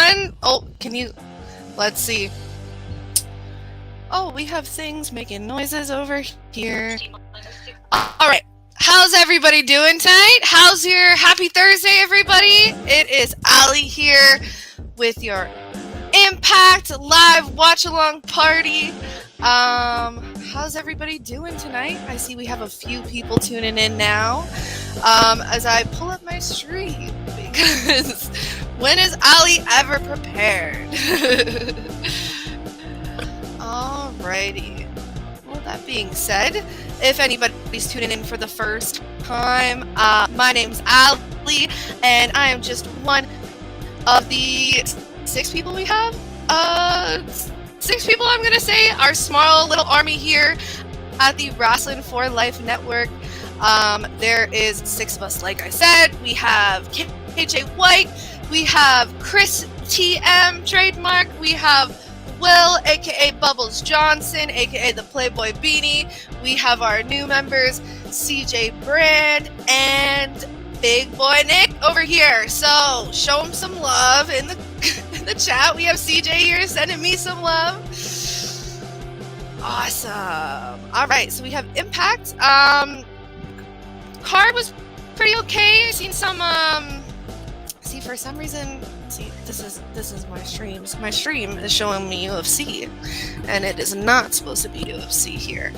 everyone. Oh, let's see. Oh, we have things making noises over here. All right. How's everybody doing tonight? How's your happy Thursday, everybody? It is Ali here with your Impact Live watch-along party. How's everybody doing tonight? I see we have a few people tuning in now. As I pull up my stream, because when is Ali ever prepared? Alrighty. Well, that being said, if anybody's tuning in for the first time, my name's Ali, and I am just one of the 6 people we have. 6 people, I'm gonna say, our small little army here at the Wrasslin for Life Network. There is 6 of us, like I said. We have KJ White, we have Chris TM trademark, we have Will, aka Bubbles Johnson, aka the Playboy Beanie. We have our new members, CJ Brand and Big Boy Nick over here. So show him some love in the chat. We have CJ here sending me some love. Awesome. All right, so we have Impact. Card was pretty okay. I've seen some. See, for some reason, this is my streams. My stream is showing me UFC, and it is not supposed to be UFC here.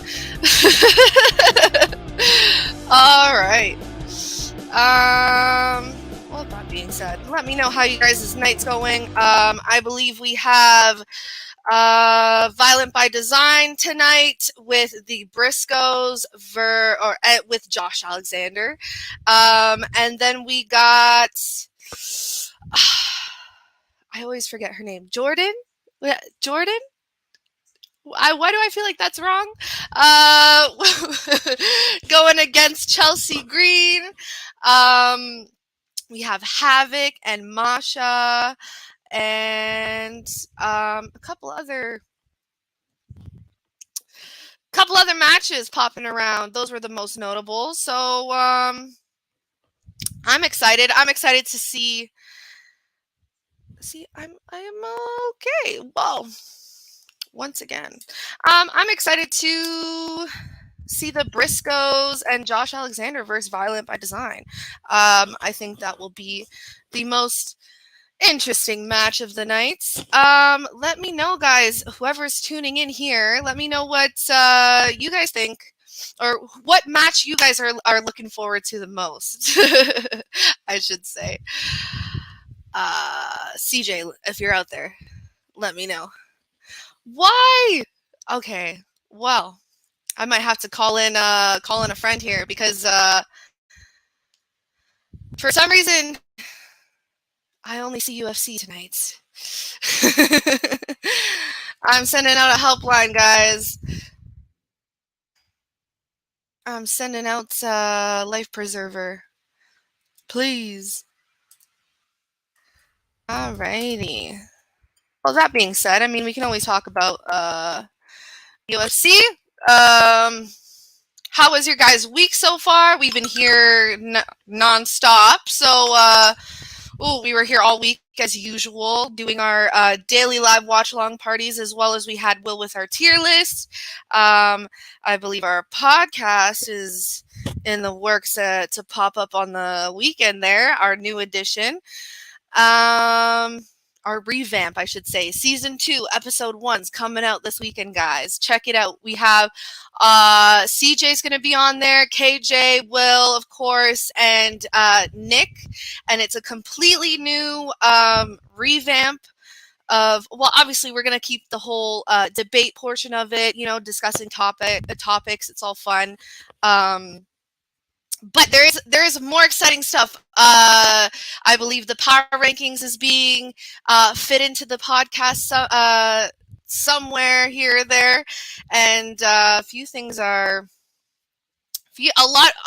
All right. Well, that being said, let me know how you guys' night's going. I believe we have Violent by Design tonight with the Briscoes with Josh Alexander. And then we got I always forget her name. Jordan? Jordan? Why do I feel like that's wrong? Going against Chelsea Green. We have Havoc and Masha and a couple other matches popping around. Those were the most notable. So I'm excited. I'm excited to see. I am okay. Well, once again, I'm excited to see the Briscoes and Josh Alexander versus Violent by Design. I think that will be the most interesting match of the night. Let me know, guys, whoever's tuning in here, let me know what you guys think, or what match you guys are looking forward to the most. I should say. CJ, if you're out there, let me know. Why? Okay, well, I might have to call in a friend here, because for some reason I only see UFC tonight. I'm sending out a helpline, guys. I'm sending out Life Preserver. Please. Alrighty. Well, that being said, I mean, we can always talk about UFC. How was your guys' week so far? We've been here non-stop. So, we were here all week as usual, doing our daily live watch-along parties, as well as we had Will with our tier list. I believe our podcast is in the works to pop up on the weekend there, our new edition. Our revamp, I should say. Season 2, episode 1's coming out this weekend, guys. Check it out. We have CJ's going to be on there, KJ, Will, of course, and Nick. And it's a completely new revamp of, well, obviously we're going to keep the whole debate portion of it, discussing topics. It's all fun. But there is more exciting stuff. I believe the power rankings is being fit into the podcast somewhere here or there, and a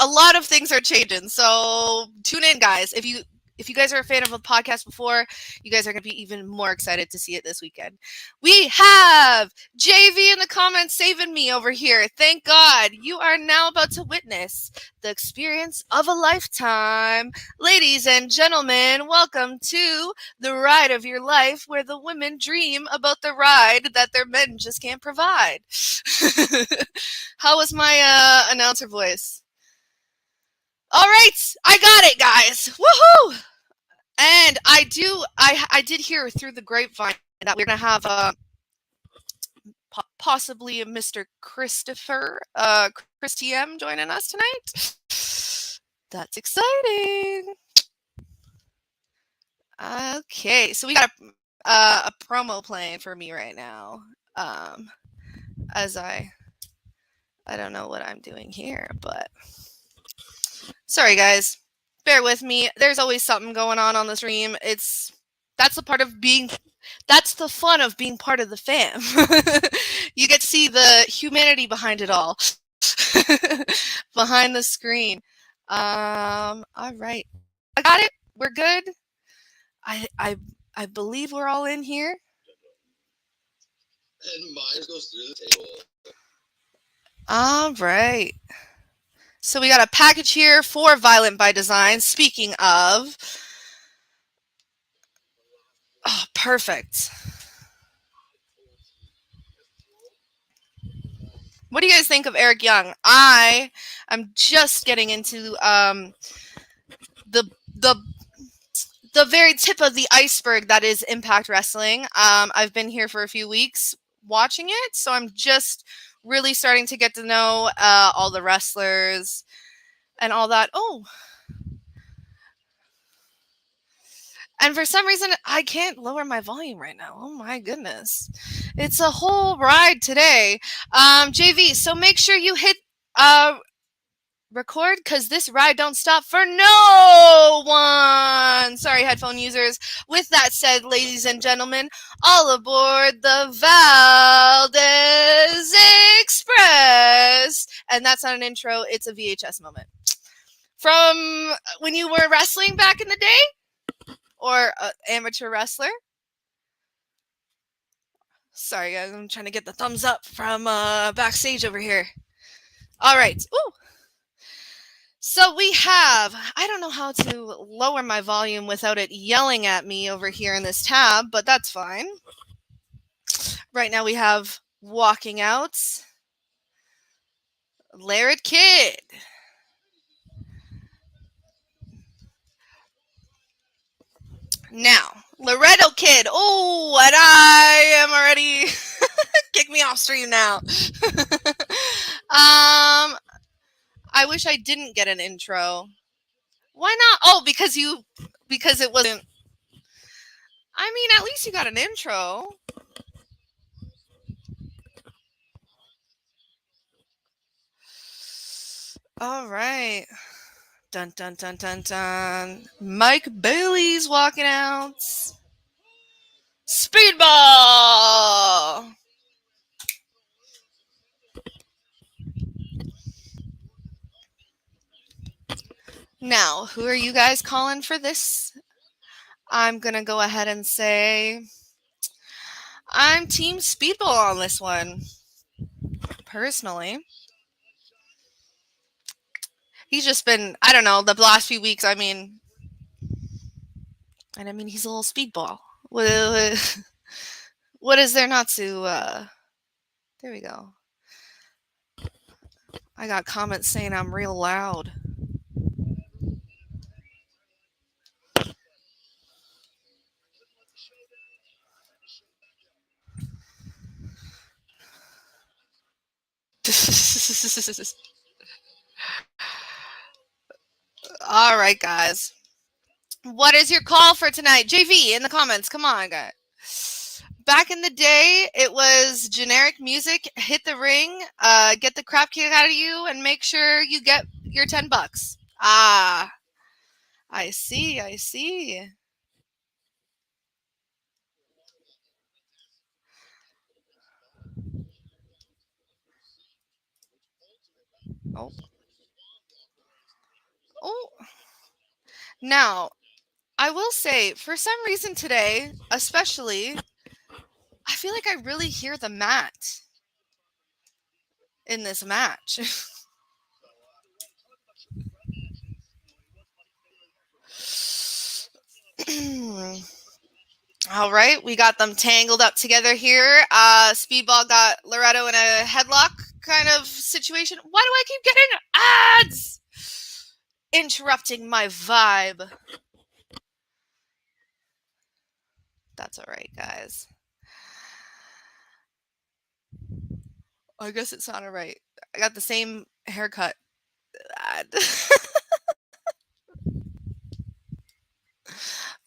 lot of things are changing. So tune in, guys. If you if you guys are a fan of a podcast before, you guys are going to be even more excited to see it this weekend. We have JV in the comments saving me over here. Thank God. You are now about to witness the experience of a lifetime. Ladies and gentlemen, welcome to the ride of your life where the women dream about the ride that their men just can't provide. How was my announcer voice? All right, I got it, guys. Woohoo! And I did hear through the grapevine that we're gonna have possibly a Mr. Christopher Christy M joining us tonight. That's exciting. Okay, so we got a promo playing for me right now. As I don't know what I'm doing here, but sorry guys, bear with me. There's always something going on the stream. That's the fun of being part of the fam. You get to see the humanity behind it all. Behind the screen. All right. I got it. We're good. I believe we're all in here. And mine goes through the table. All right. So we got a package here for Violent by Design. Speaking of, oh, perfect. What do you guys think of Eric Young? I am just getting into the very tip of the iceberg that is Impact Wrestling. I've been here for a few weeks watching it, so I'm just really starting to get to know all the wrestlers and all that. Oh. And for some reason, I can't lower my volume right now. Oh my goodness. It's a whole ride today. JV, so make sure you hit record because this ride don't stop for no one. Sorry, headphone users. With that said, ladies and gentlemen, all aboard the Valdez Express. And that's not an intro. It's a VHS moment. From when you were wrestling back in the day? Or an amateur wrestler. Sorry, guys. I'm trying to get the thumbs up from backstage over here. All right. Ooh. So we have, I don't know how to lower my volume without it yelling at me over here in this tab, but that's fine. Right now we have Walking Out, Laird Kid. Now, Loretto Kid. Oh, and I am already kick me off stream now. I wish I didn't get an intro. Why not? Oh, because it wasn't. I mean, at least you got an intro. All right. Dun dun dun dun dun. Mike Bailey's walking out. Speedball. Now, who are you guys calling for this? I'm going to go ahead and say I'm Team Speedball on this one. Personally. He's just been, I don't know, the last few weeks, I mean, he's a little speedball. What is there not to, there we go. I got comments saying I'm real loud. All right, guys. What is your call for tonight? JV, in the comments. Come on, guys. Back in the day, it was generic music, hit the ring, get the crap kicked out of you, and make sure you get your $10. Ah, I see. Oh. Now, I will say, for some reason today, especially, I feel like I really hear the mat in this match. All right, we got them tangled up together here. Speedball got Loretto in a headlock kind of situation. Why do I keep getting ads? Interrupting my vibe. That's all right, guys. I guess it's not all right. I got the same haircut.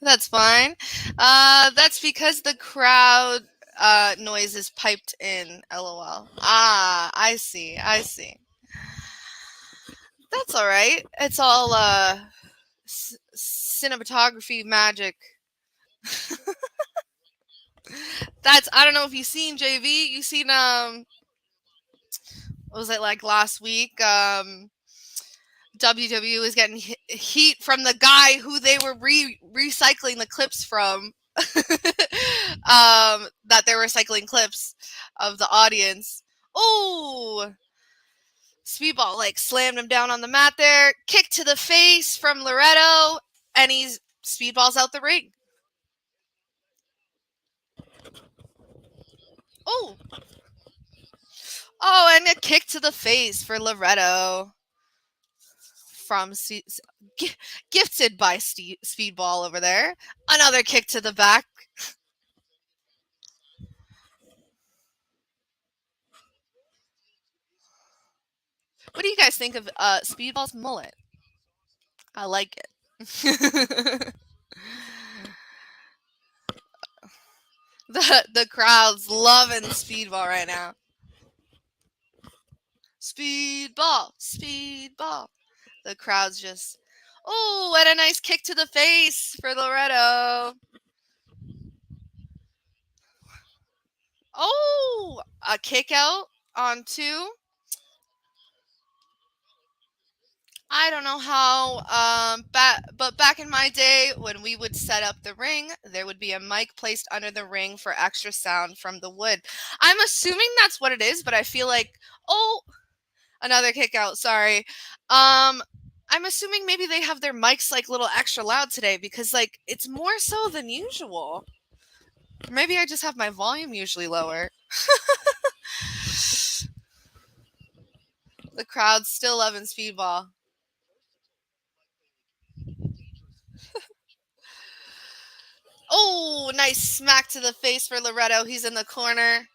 That's fine. That's because the crowd noise is piped in. LOL. Ah, I see. I see. That's all right. It's all cinematography magic. That's, I don't know if you've seen JV. You seen what was it like last week? WWE was getting heat from the guy who they were recycling the clips from. That they're recycling clips of the audience. Oh, Speedball like slammed him down on the mat there. Kick to the face from Loretto, and he's Speedball's out the ring. Oh, and a kick to the face for Loretto from gifted by Speedball over there. Another kick to the back. What do you guys think of Speedball's mullet? I like it. the crowd's loving Speedball right now. Speedball, Speedball. The crowd's just, oh, and a nice kick to the face for Loretto. Oh, a kick out on 2. I don't know how, but back in my day, when we would set up the ring, there would be a mic placed under the ring for extra sound from the wood. I'm assuming that's what it is, but I feel like, oh, another kick out. Sorry. I'm assuming maybe they have their mics like a little extra loud today because like it's more so than usual. Or maybe I just have my volume usually lower. The crowd's still loving Speedball. Oh, nice smack to the face for Loretto. He's in the corner.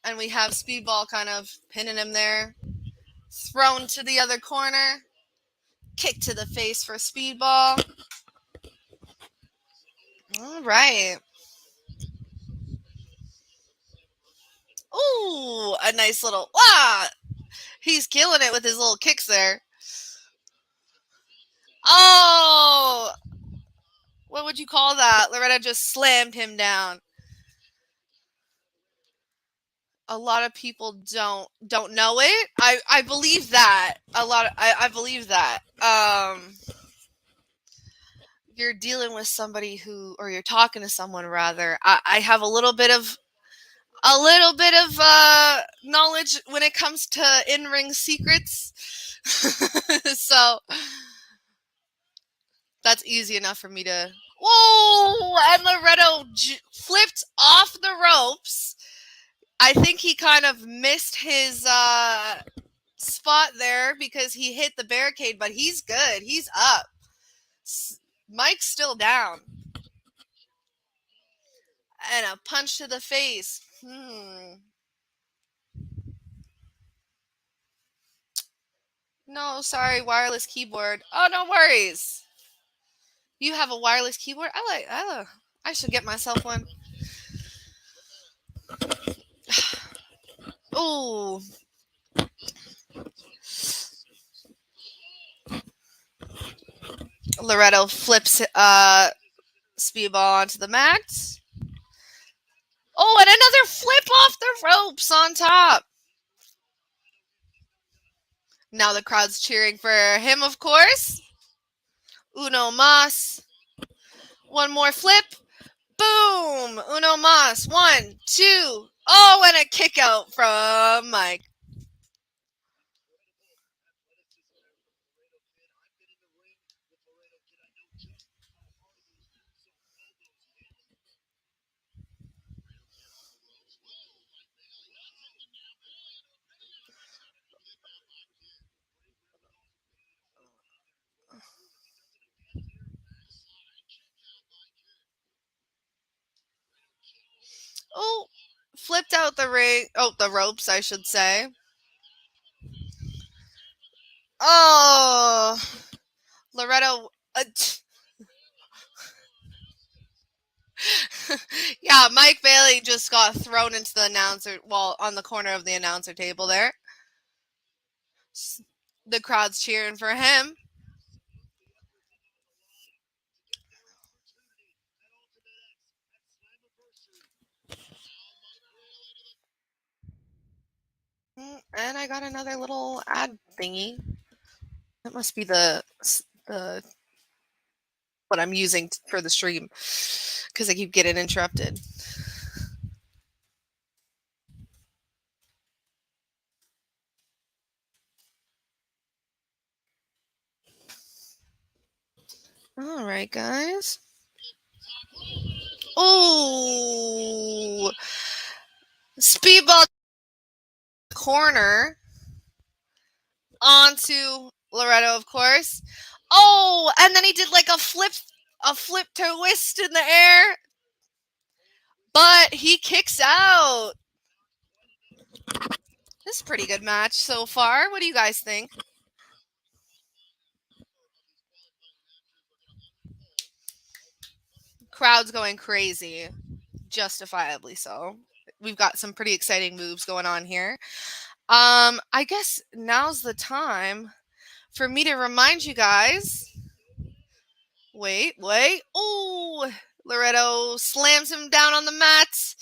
And we have Speedball kind of pinning him there. Thrown to the other corner. Kick to the face for Speedball. All right. Ooh, a nice little, he's killing it with his little kicks there. Oh, what would you call that? Loretto just slammed him down. A lot of people don't know it. I believe that. I believe that. You're dealing with somebody who, or you're talking to someone rather. I have a little bit of knowledge when it comes to in-ring secrets. So that's easy enough for me to. Whoa! And Loretto flipped off the ropes. I think he kind of missed his spot there because he hit the barricade, but he's good. He's up. Mike's still down. And a punch to the face. No, sorry, wireless keyboard. Oh, no worries. You have a wireless keyboard? I should get myself one. Ooh. Loretto flips Speedball onto the mat. Oh, and another flip off the ropes on top. Now the crowd's cheering for him, of course. Uno mas. One more flip. Boom! Uno mas. 1, 2. Oh, and a kick out from Mike. Oh, flipped out the ring. Oh, the ropes, I should say. Oh, Loretto. Yeah, Mike Bailey just got thrown into the announcer, well, on the corner of the announcer table there. The crowd's cheering for him. And I got another little ad thingy. That must be the what I'm using for the stream because I keep getting interrupted. All right, guys. Oh, speedball corner onto Loretto, of course. Oh, and then he did like a flip twist in the air, but he kicks out. This is a pretty good match so far. What do you guys think? Crowd's going crazy, justifiably so. We've got some pretty exciting moves going on here. I guess now's the time for me to remind you guys. Wait. Oh, Loretto slams him down on the mat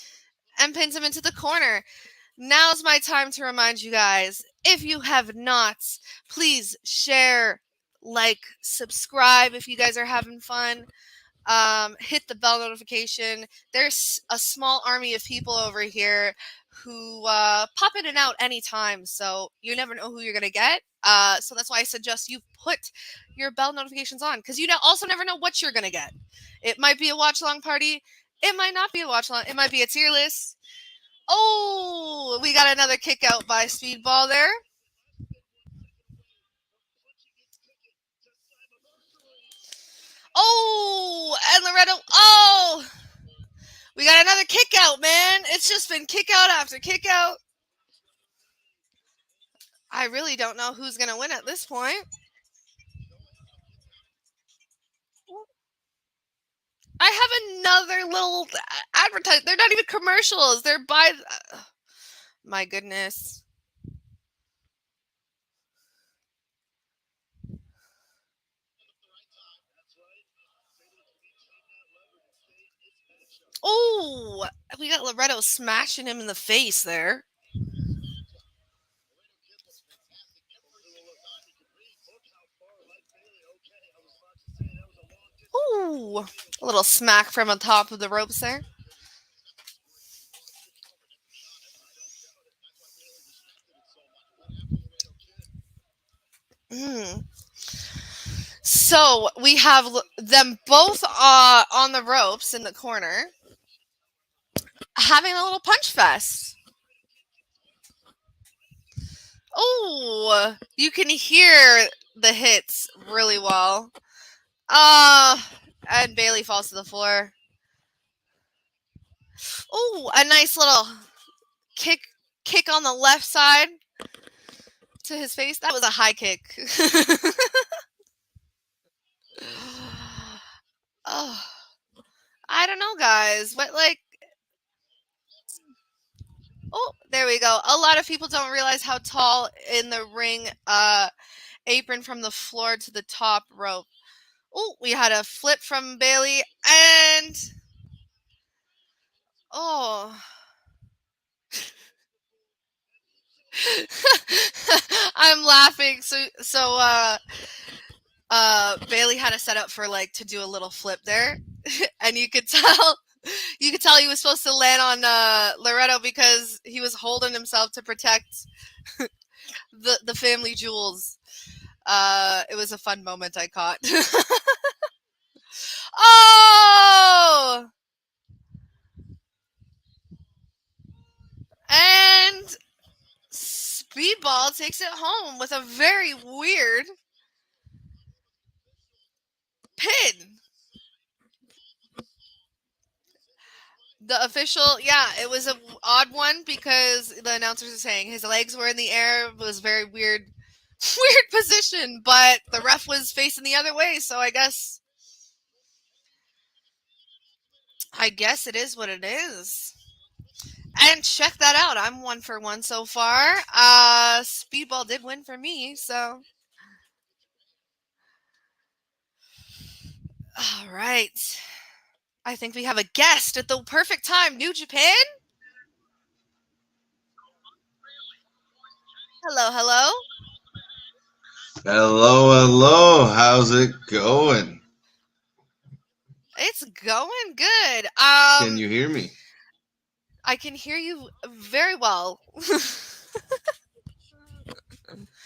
and pins him into the corner. Now's my time to remind you guys, if you have not, please share, like, subscribe if you guys are having fun. Hit the bell notification. There's a small army of people over here who pop in and out anytime, so you never know who you're going to get. So that's why I suggest you put your bell notifications on, because you also never know what you're going to get. It might be a watch-along party. It might not be a watch-along. It might be a tier list. Oh, we got another kick out by Speedball there. Oh, and Loretto. Oh, we got another kick out, man. It's just been kick out after kick out. I really don't know who's going to win at this point. I have another little advertise. They're not even commercials. They're by. My goodness. Oh, we got Loretto smashing him in the face there. Ooh, a little smack from on top of the ropes there. So we have them both on the ropes in the corner, having a little punch fest. Oh, you can hear the hits really well. And Bailey falls to the floor. Oh, a nice little kick on the left side to his face. That was a high kick. Oh, I don't know, guys. What, like... Oh, there we go. A lot of people don't realize how tall in the ring apron from the floor to the top rope. Oh, we had a flip from Bailey, and... Oh... I'm laughing. So Bailey had a setup for, like, to do a little flip there. and you could tell he was supposed to land on Loretto because he was holding himself to protect the family jewels. It was a fun moment I caught. Oh! And Speedball takes it home with a very weird pin. The official, yeah, it was an odd one because the announcers are saying his legs were in the air. It was very weird, weird position, but the ref was facing the other way, so I guess it is what it is. And check that out. I'm 1 for 1 so far. Speedball did win for me, so. All right. I think we have a guest at the perfect time. New Japan? Hello, hello. Hello. How's it going? It's going good. Can you hear me? I can hear you very well.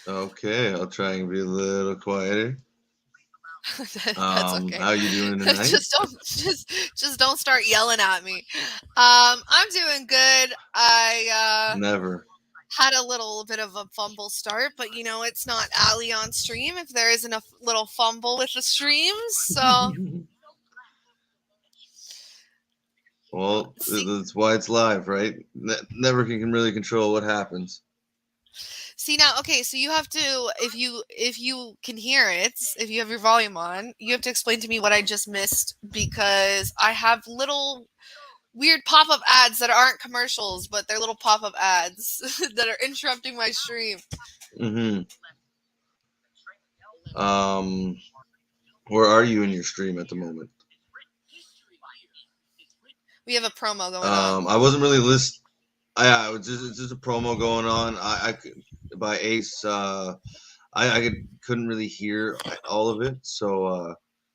Okay, I'll try and be a little quieter. That's okay. How you doing tonight? just don't start yelling at me. I'm doing good. I Never. had a little bit of a fumble start, but it's not Allie on stream if there isn't a little fumble with the streams. So Well, that's why it's live, right? Never can really control what happens. see now, okay, so you have to, if you can hear it, if you have your volume on, you have to explain to me what I just missed because I have little weird pop-up ads that aren't commercials, but they're little pop-up ads that are interrupting my stream. Where are you in your stream at the moment? We have a promo going on. I wasn't really listening. Yeah, it's just a promo going on. I by Ace. I couldn't really hear all of it, so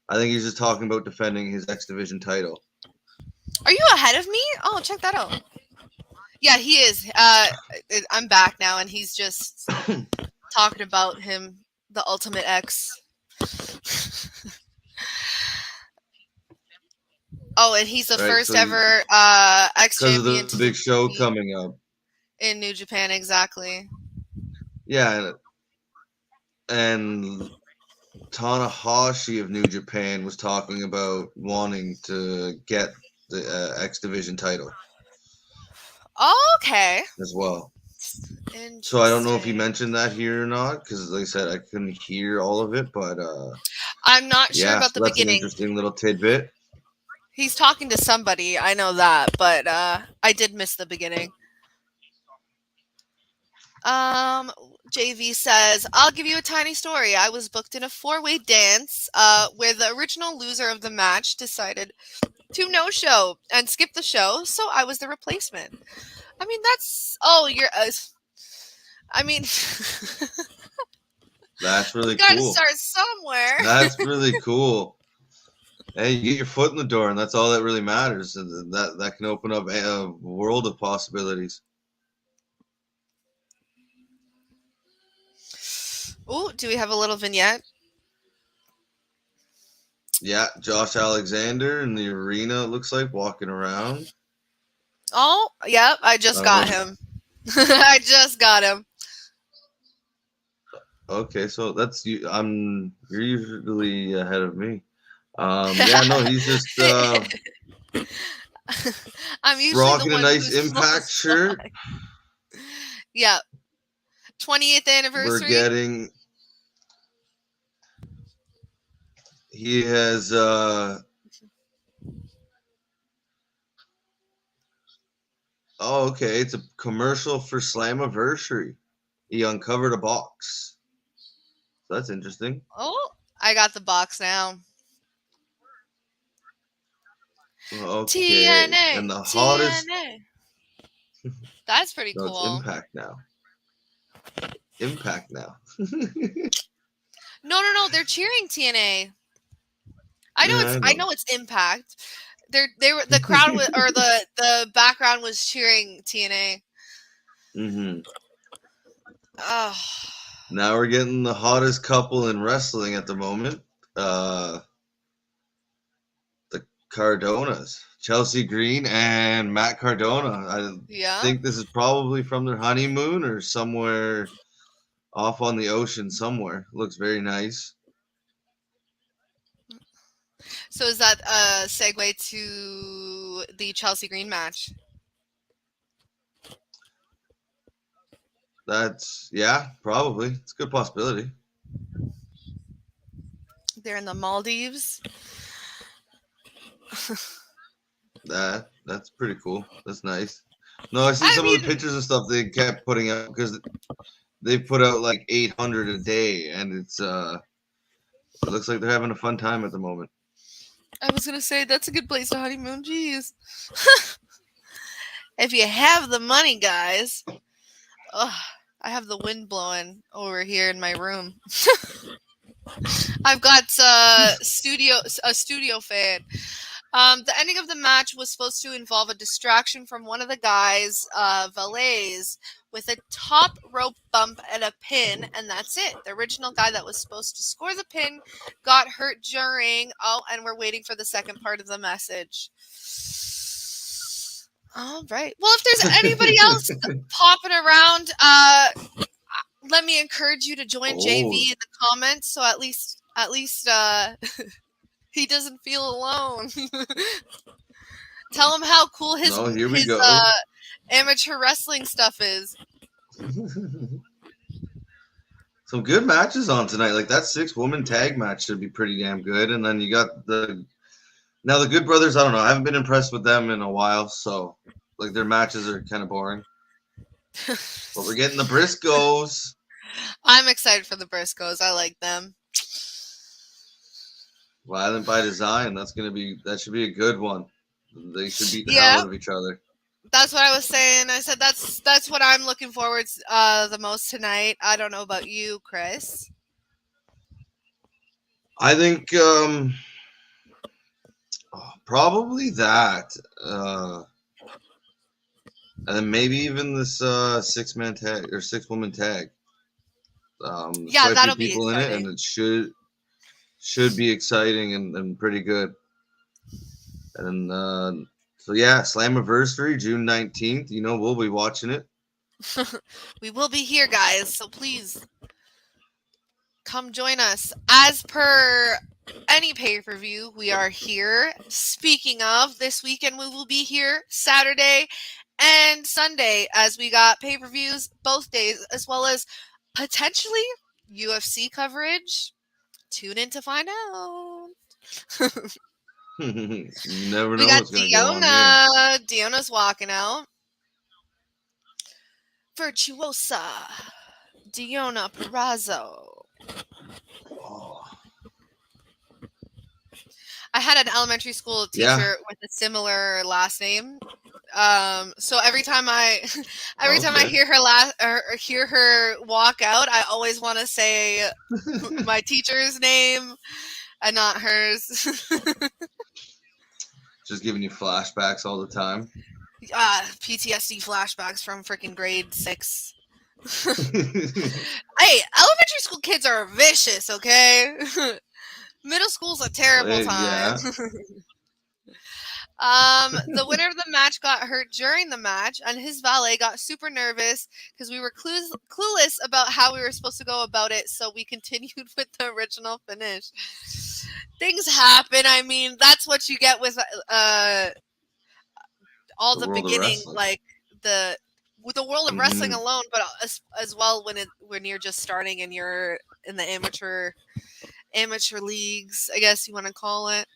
I think he's just talking about defending his X Division title. Are you ahead of me? Oh, check that out. Yeah, he is. I'm back now, and he's just talking about him, the Ultimate X. Oh, and he's the first ever X champion. Because of the big show coming up in New Japan, exactly. Yeah, and Tanahashi of New Japan was talking about wanting to get the X Division title. Okay. As well. So I don't know if he mentioned that here or not, because like I said, I couldn't hear all of it, but I'm not sure about the beginning. That's an interesting little tidbit. He's talking to somebody, I know that, but I did miss the beginning. JV says, I'll give you a tiny story. I was booked in a 4-way dance where the original loser of the match decided to no-show and skip the show, so I was the replacement. I mean, that's... Oh, you're... I mean... That's really cool. You gotta cool. start somewhere. That's really cool. Hey, you get your foot in the door, and that's all that really matters. And that can open up a world of possibilities. Oh, do we have a little vignette? Yeah, Josh Alexander in the arena, it looks like, walking around. Oh, yep, I just got him. I just got him. Okay, so that's you. You're usually ahead of me. Yeah, no, he's just I'm usually rocking a nice Impact shirt. Yeah. 20th anniversary. We're getting... He has oh, okay, it's a commercial for Slammiversary. He uncovered a box. So that's interesting. Oh, I got the box now. Okay. TNA. And the TNA. hottest... That's pretty cool. It's Impact now. Impact now. No, they're cheering TNA. Yeah, I know it's Impact. They were the crowd was, or the background was cheering TNA. Mm-hmm. Oh, Now we're getting the hottest couple in wrestling at the moment. The Cardonas, Chelsea Green and Matt Cardona. I yeah. think this is probably from their honeymoon or somewhere off on the ocean somewhere. Looks very nice. So is that a segue to the Chelsea Green match? That's yeah, probably. It's a good possibility. They're in the Maldives. That's pretty cool. That's nice. No, I see I some of the mean, pictures and stuff they kept putting out because they put out like 800 a day, and it looks like they're having a fun time at the moment. I was gonna say that's a good place to honeymoon. Jeez, if you have the money, guys. Ugh, I have the wind blowing over here in my room. I've got a studio fan. The ending of the match was supposed to involve a distraction from one of the guys' valets with a top rope bump and a pin, and that's it. The original guy that was supposed to score the pin got hurt during. Oh, and we're waiting for the second part of the message. All right. Well, if there's anybody else popping around, let me encourage you to join JV in the comments, so at least he doesn't feel alone. Tell him how cool his here we go. Amateur wrestling stuff is. Some good matches on tonight. Like that 6-woman tag match should be pretty damn good. And then you got the Good Brothers. I don't know. I haven't been impressed with them in a while, so like their matches are kind of boring. But we're getting the Briscoes. I'm excited for the Briscoes. I like them. Violent by Design. That should be a good one. They should beat the hell out of each other. That's what I was saying. I said that's what I'm looking forward to, the most tonight. I don't know about you, Chris. I think probably that. And then maybe even this 6-man tag or 6-woman tag. Yeah, that'll be people exciting. in it, and it should be exciting and pretty good. And so yeah, Slammiversary, June 19th. We'll be watching it. We will be here, guys. So please come join us. As per any pay-per-view, we are here. Speaking of, this weekend we will be here Saturday and Sunday as we got pay-per-views both days, as well as potentially UFC coverage. Tune in to find out. You never know We got what's going to go on here. Diona's walking out. Virtuosa. Diona Purrazzo. Oh. I had an elementary school teacher with a similar last name. So every time I hear her walk out, I always want to say my teacher's name and not hers. Just giving you flashbacks all the time. PTSD flashbacks from freaking grade 6. Hey, elementary school kids are vicious, okay? Middle school's a terrible time. The winner of the match got hurt during the match, and his valet got super nervous because we were clueless about how we were supposed to go about it, so we continued with the original finish. Things happen. I mean, that's what you get with all the beginning, like with the world of wrestling alone, but as well when you're just starting and you're in the amateur leagues, I guess you want to call it.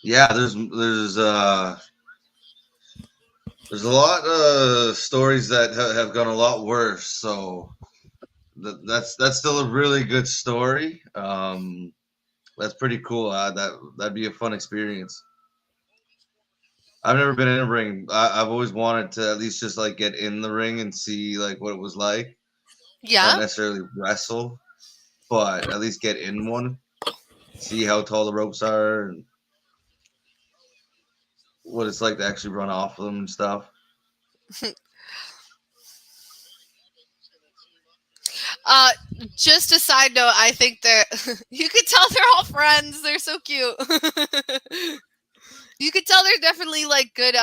Yeah, there's a lot of stories that have gone a lot worse. So that's still a really good story. That's pretty cool. That'd be a fun experience. I've never been in a ring. I've always wanted to at least just like get in the ring and see like what it was like. Yeah. Not necessarily wrestle, but at least get in one. see how tall the ropes are and what it's like to actually run off of them and stuff. Uh, just a side note, I think they're you could tell they're all friends. They're so cute. You could tell they're definitely like good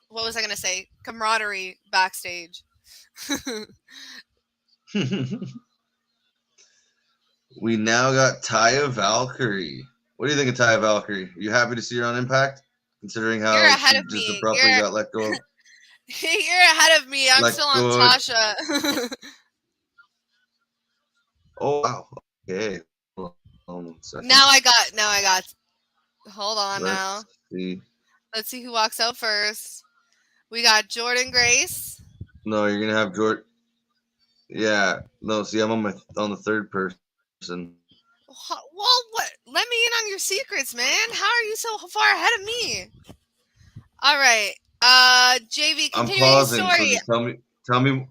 what was I gonna say? Camaraderie backstage. We now got Taya Valkyrie. What do you think of Taya Valkyrie? Are you happy to see her on Impact, considering You're how ahead she of just me. abruptly got let go? You're ahead of me. I'm Let still on go. Tasha. Oh wow. Okay. Hold on 1 second. Now I got. Hold on now. Let's see. Let's see who walks out first. We got Jordan Grace. No, you're gonna have Jordan. Yeah. No. See, I'm on the third person. Well, what? Let me in on your secrets, man. How are you so far ahead of me? All right. JV, I'm continuing the pausing, so story. just tell me. Tell me.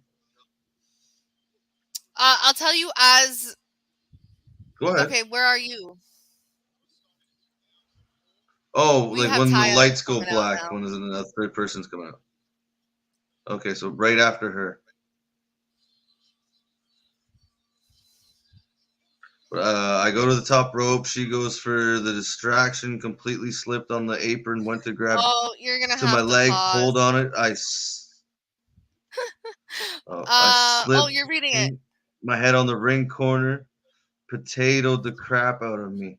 I'll tell you as. Go ahead. Okay, where are you? Oh, We like have when the Taya lights go coming out black, now. when the third person's coming out. Okay, so right after her. I go to the top rope. She goes for the distraction. Completely slipped on the apron. Went to grab Oh, you're gonna to my have to leg. pause. Pulled on it. I Oh, slipped. you're reading it. My head on the ring corner. Potatoed the crap out of me,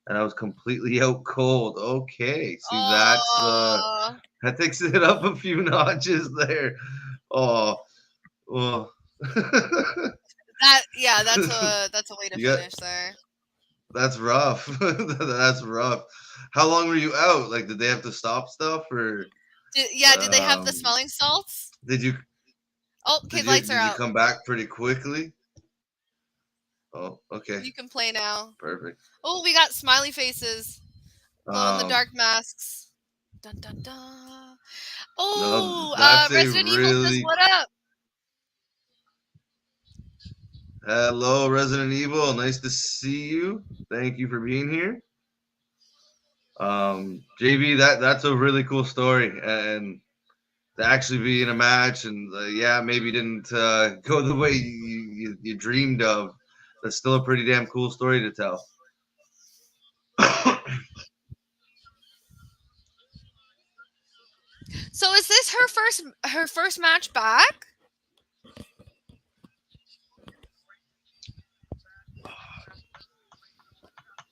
and I was completely out cold. Okay, see Oh, that takes it up a few notches there. Oh, well. that's a way to You got finish there. that's rough. That's rough. How long were you out? Like, did they have to stop stuff, or Did they have the smelling salts? did you Oh, okay, lights are out. come back pretty quickly? Oh, okay, You can play now. perfect. Oh, we got smiley faces, glow in the dark masks. Dun dun dun. No, Oh, that's a Resident Evil says really what up? hello, Resident Evil. Nice to see you. Thank you for being here. JV, that's a really cool story, and to actually be in a match and maybe didn't go the way you dreamed of. That's still a pretty damn cool story to tell. So is this her first match back?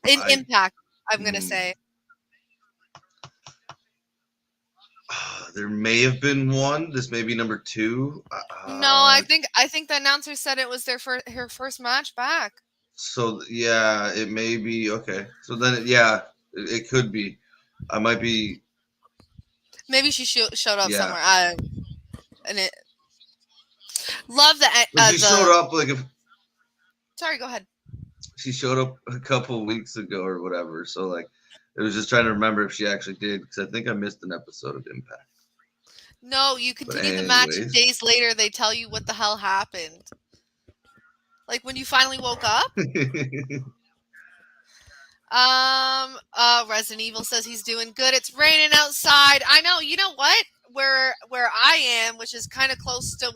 In Impact, I'm gonna say. There may have been one. This may be number 2. No, I think the announcer said it was her first match back. So yeah, it may be okay. So then it could be. I might be. Maybe she showed up Yeah. somewhere. And it. Love the. She showed up like if. Sorry, go ahead. She showed up a couple weeks ago or whatever. So like, it was just trying to remember if she actually did, because I think I missed an episode of Impact. No, you continue the match, and days later they tell you what the hell happened. Like when you finally woke up. Resident Evil says he's doing good. It's raining outside. I know. You know what? Where I am, which is kind of close to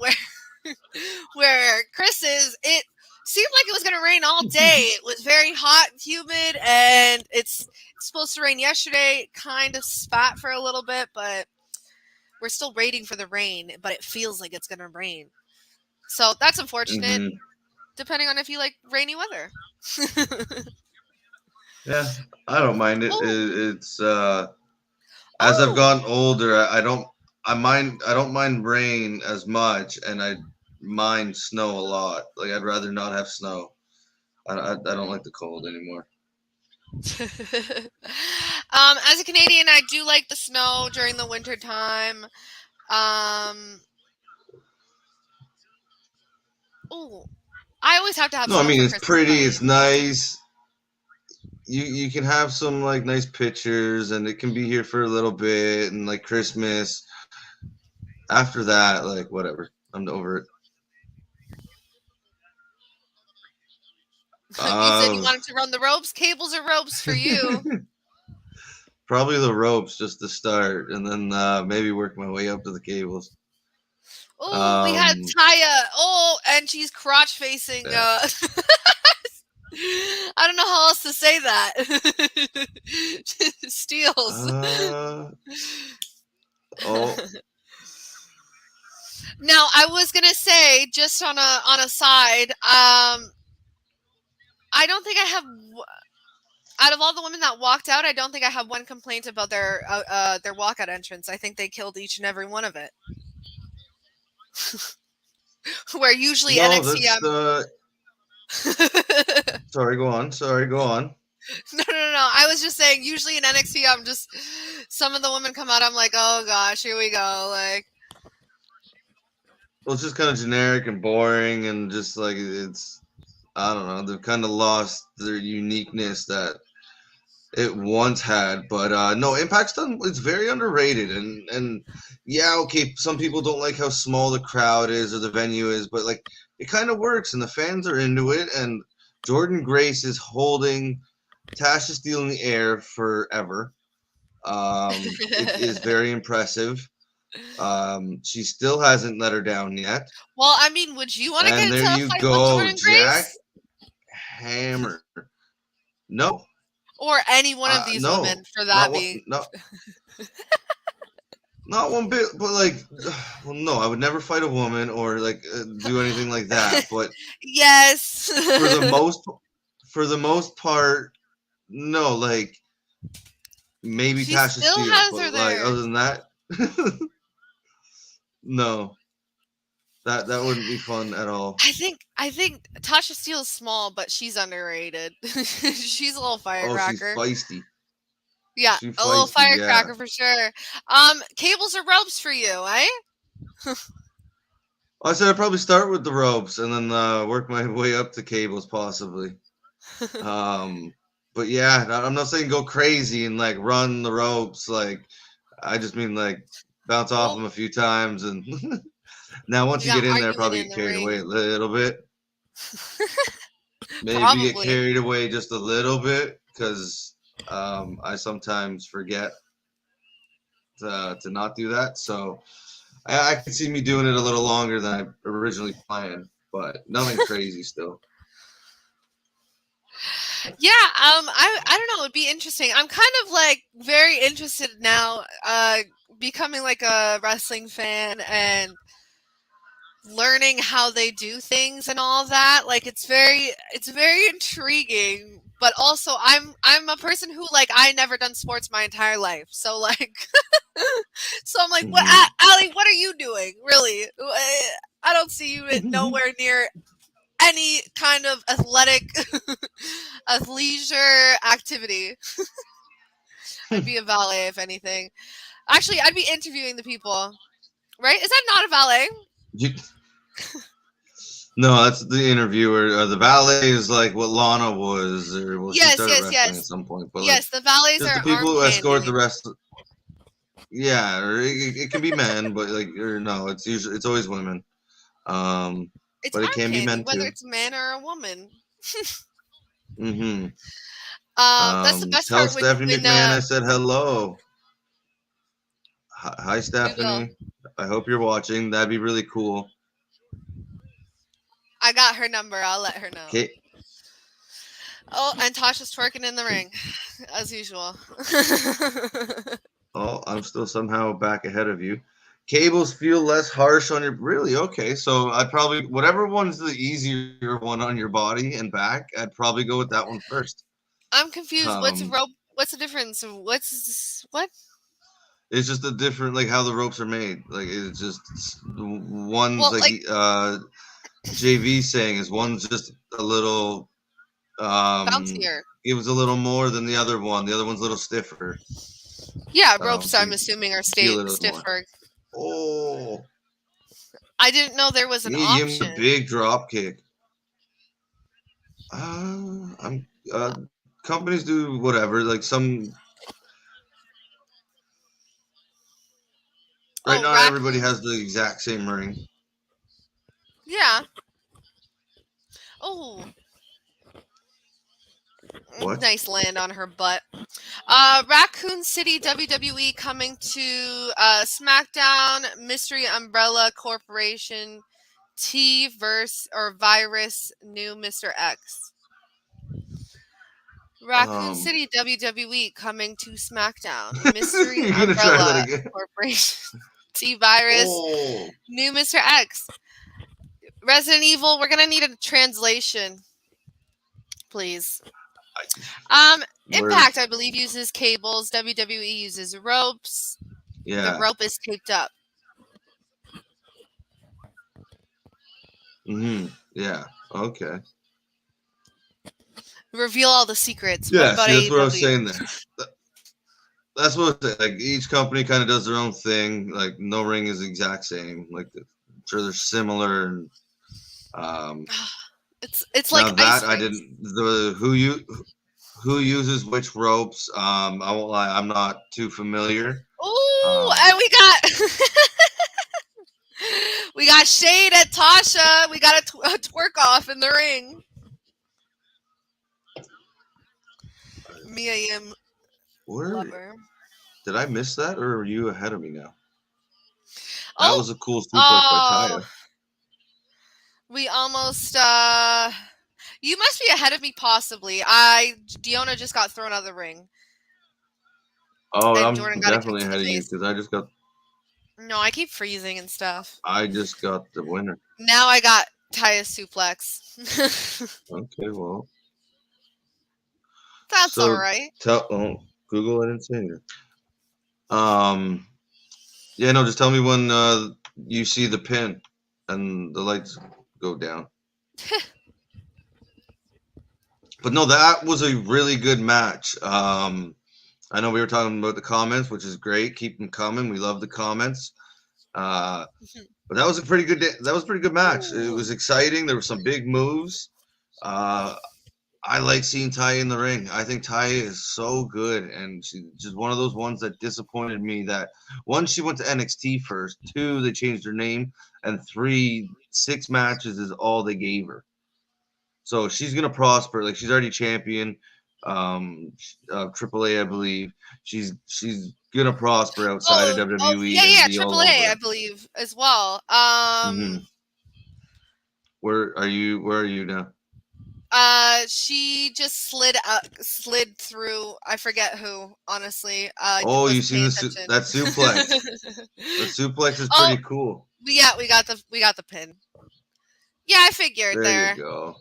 where Chris is, it seemed like it was going to rain all day. It was very hot and humid, and it's supposed to rain yesterday. It kind of spat for a little bit, but we're still waiting for the rain. But it feels like it's going to rain. So that's unfortunate, depending on if you like rainy weather. Yeah, I don't mind it. It's as I've gotten older, I don't mind rain as much, and I mind snow a lot. Like I'd rather not have snow. I don't like the cold anymore. As a Canadian, I do like the snow during the winter time. I always have to have. No, snow I mean for it's Christmas pretty. time. It's nice. You can have some like nice pictures, and it can be here for a little bit, and like Christmas. After that, like whatever, I'm over it. You said you Uh, wanted to run the ropes. Cables or ropes for you. Probably the ropes just to start, and then maybe work my way up to the cables. Oh, we had Um, Taya. Oh, and she's crotch facing. yeah. I don't know how else to say that. Steals. Oh, Now, I was gonna say, just on a side, I don't think I have. Out of all the women that walked out, I don't think I have one complaint about their walkout entrance. I think they killed each and every one of it. Where usually no, NXT, that's the. Sorry, go on. Sorry, go on. No. I was just saying, usually in NXT, I'm just some of the women come out. I'm like, oh gosh, here we go. Like, Well, it's just kind of generic and boring, and just like it's. I don't know. They've kind of lost their uniqueness that it once had. But no, Impact's done. It's very underrated, and yeah, okay. Some people don't like how small the crowd is or the venue is, but like it kind of works, and the fans are into it. And Jordan Grace is holding Tasha Steele in the air forever. It is very impressive. She still hasn't let her down yet. well, I mean, would you want to get And there into a you fight with go, Jordan Jack Grace Hammer. No, or any one of these no, women for not that one. being? No, not one bit. But like, well, no, I would never fight a woman or like do anything like that. But Yes. for the most, for the most part, no. Like maybe She Tasha still Steele, has her but like there. other than that, no. That wouldn't be fun at all. I think Tasha Steele's small, but she's underrated. She's a little Oh, she's firecracker. feisty. Yeah, She's a little feisty, yeah. firecracker for sure. Cables or ropes for you, eh? I said I'd probably start with the ropes and then work my way up to cables, possibly. Um, but yeah, I'm not saying go crazy and like run the ropes. Like I just mean like bounce off Well, them a few times, and now once you yeah, get in are there, you probably in get the carried away ring? a little bit. Maybe get Probably. carried away just a little bit because I sometimes forget to not do that. So I can see me doing it a little longer than I originally planned, but nothing crazy still. Yeah, I don't know, it'd be interesting. I'm kind of like very interested now, becoming like a wrestling fan and learning how they do things and all that. Like it's very intriguing, but also I'm a person who like I never done sports my entire life. So like so I'm like, what Hmm. Allie, what are you doing? Really? I don't see you at nowhere near any kind of athletic athleisure activity. I'd be a valet if anything. Actually, I'd be interviewing the people. Right? Is that not a valet? You, no, that's the interviewer. The valet is like what Lana was, or well, she Yes, started yes, wrestling at yes. some point. But like, Yes, the valets just the are people arm who escort candy. the rest. Yeah, or it can be men, but like, or no, it's always women. Um, It's but it arm can be candy, men whether too. it's a man or a woman. Mm-hmm. That's the best Tell part Stephanie when McMahon I said hello. Hi, we will. Stephanie. I hope you're watching. That'd be really cool. I got her number. I'll let her know. Okay. Oh, and Tasha's twerking in the ring, as usual. Oh, I'm still somehow back ahead of you. Cables feel less harsh on your. Really? Okay. So I'd probably, whatever one's the easier one on your body and back, I'd probably go with that one first. I'm confused. What's a Um, rope? What's the difference? What? it's just a different, like how the ropes are made. Like one's Well, like like JV saying is one's just a little, um, bouncier. it was a little more than the other one. The other one's a little stiffer. Yeah, ropes. So I'm you assuming are feel it a little more. stiffer. Oh, I didn't know there was an yeah, give me a option. big drop kick. I'm companies do whatever. Like some right Oh, now, rack. everybody has the exact same ring. Yeah. Oh, What? Nice land on her butt. Raccoon City WWE coming to SmackDown. Mystery Umbrella Corporation. T verse or Virus new Mr. X. Raccoon City WWE coming to SmackDown. Mystery You're gonna try that Umbrella again? Corporation. T Virus Oh, new Mr. X. Resident Evil, we're gonna need a translation. Please. where? Impact, I believe, uses cables. WWE uses ropes. The Yeah. rope is taped up. Yeah. Okay. Reveal all the secrets. Yeah. What about See, that's what I was AEW? saying there. That's what I was saying. Like each company kind of does their own thing. Like no ring is the exact same. Like I'm sure they're similar. And It's now like ice that I rings. didn't who uses which ropes. I won't lie. I'm not too familiar. Ooh, and we got shade at Tasha. We got a twerk off in the ring. Mia Yim lover. Did I miss that, or are you ahead of me now? That Oh, was a cool suplex by Taya. We almost you must be ahead of me possibly. Diona just got thrown out of the ring. Oh, And I'm Jordan got a kick definitely to the ahead of you face. because I just got No, I keep freezing and stuff. the winner. Now I got Taya's suplex. Okay, well. That's all right. Google it and say it. Yeah, no, just tell me when you see the pin and the lights go down. But no, that was a really good match. I know we were talking about the comments, which is great. Keep them coming. We love the comments. But that was a pretty good match. It was exciting. There were some big moves. I like seeing Taya in the ring. I think Taya is so good, and she's just one of those ones that disappointed me. That one, she went to NXT first. Two, they changed her name, and three, 6 matches is all they gave her. So she's gonna prosper. Like she's already champion, AAA, I believe. She's gonna prosper outside of WWE and yeah, be all AAA, over. I believe as well. Where are you now? She just slid through. I forget who, honestly. You seen that suplex? The suplex is pretty cool. Yeah, we got the pin. Yeah, I figured there. You go.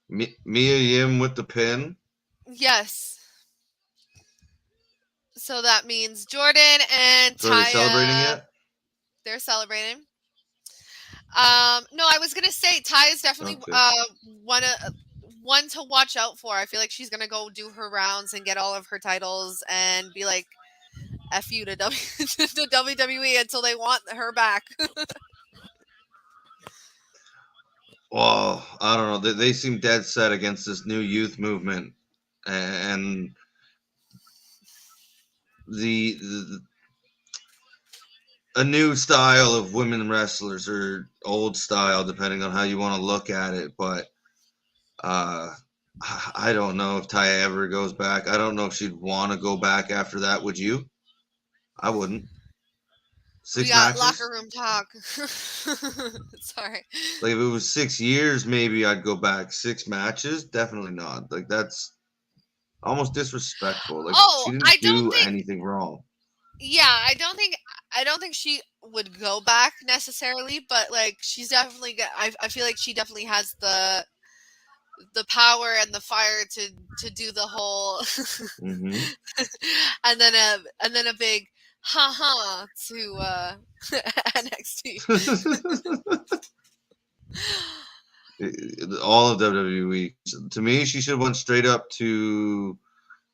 Mia Yim with the pin. Yes. So that means Jordan and Taya. So are they celebrating yet? They're celebrating. No, I was gonna say Ty is definitely one to watch out for. I feel like she's gonna go do her rounds and get all of her titles and be like, "F you to to WWE until they want her back." Well, I don't know. They seem dead set against this new youth movement, and a new style of women wrestlers, or old style, depending on how you want to look at it. But I don't know if Taya ever goes back. I don't know if she'd want to go back after that. Would you? I wouldn't. 6 we got matches? locker room talk. Sorry. Like if it was 6 years, maybe I'd go back. 6 matches? Definitely not. Like that's almost disrespectful. Like she didn't do anything wrong. Yeah, I don't think she would go back necessarily, but like she's definitely I feel like she definitely has the power and the fire to do the whole and then a big ha to NXT. All of WWE. To me, she should have went straight up to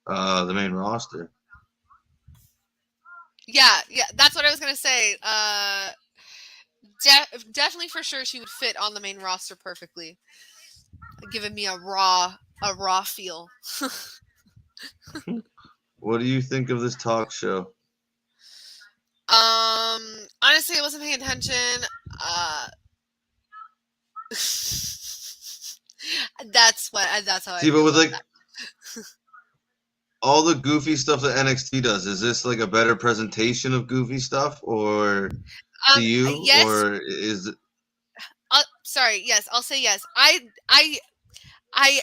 the main roster. Yeah, that's what I was gonna say. Definitely for sure she would fit on the main roster perfectly, giving me a raw feel. What do you think of this talk show? Honestly, I wasn't paying attention. That's how I See, but feel with about like all the goofy stuff that NXT does, is this like a better presentation of goofy stuff, or that. to you, Yes. or is it? Sorry. Yes, I'll say yes. I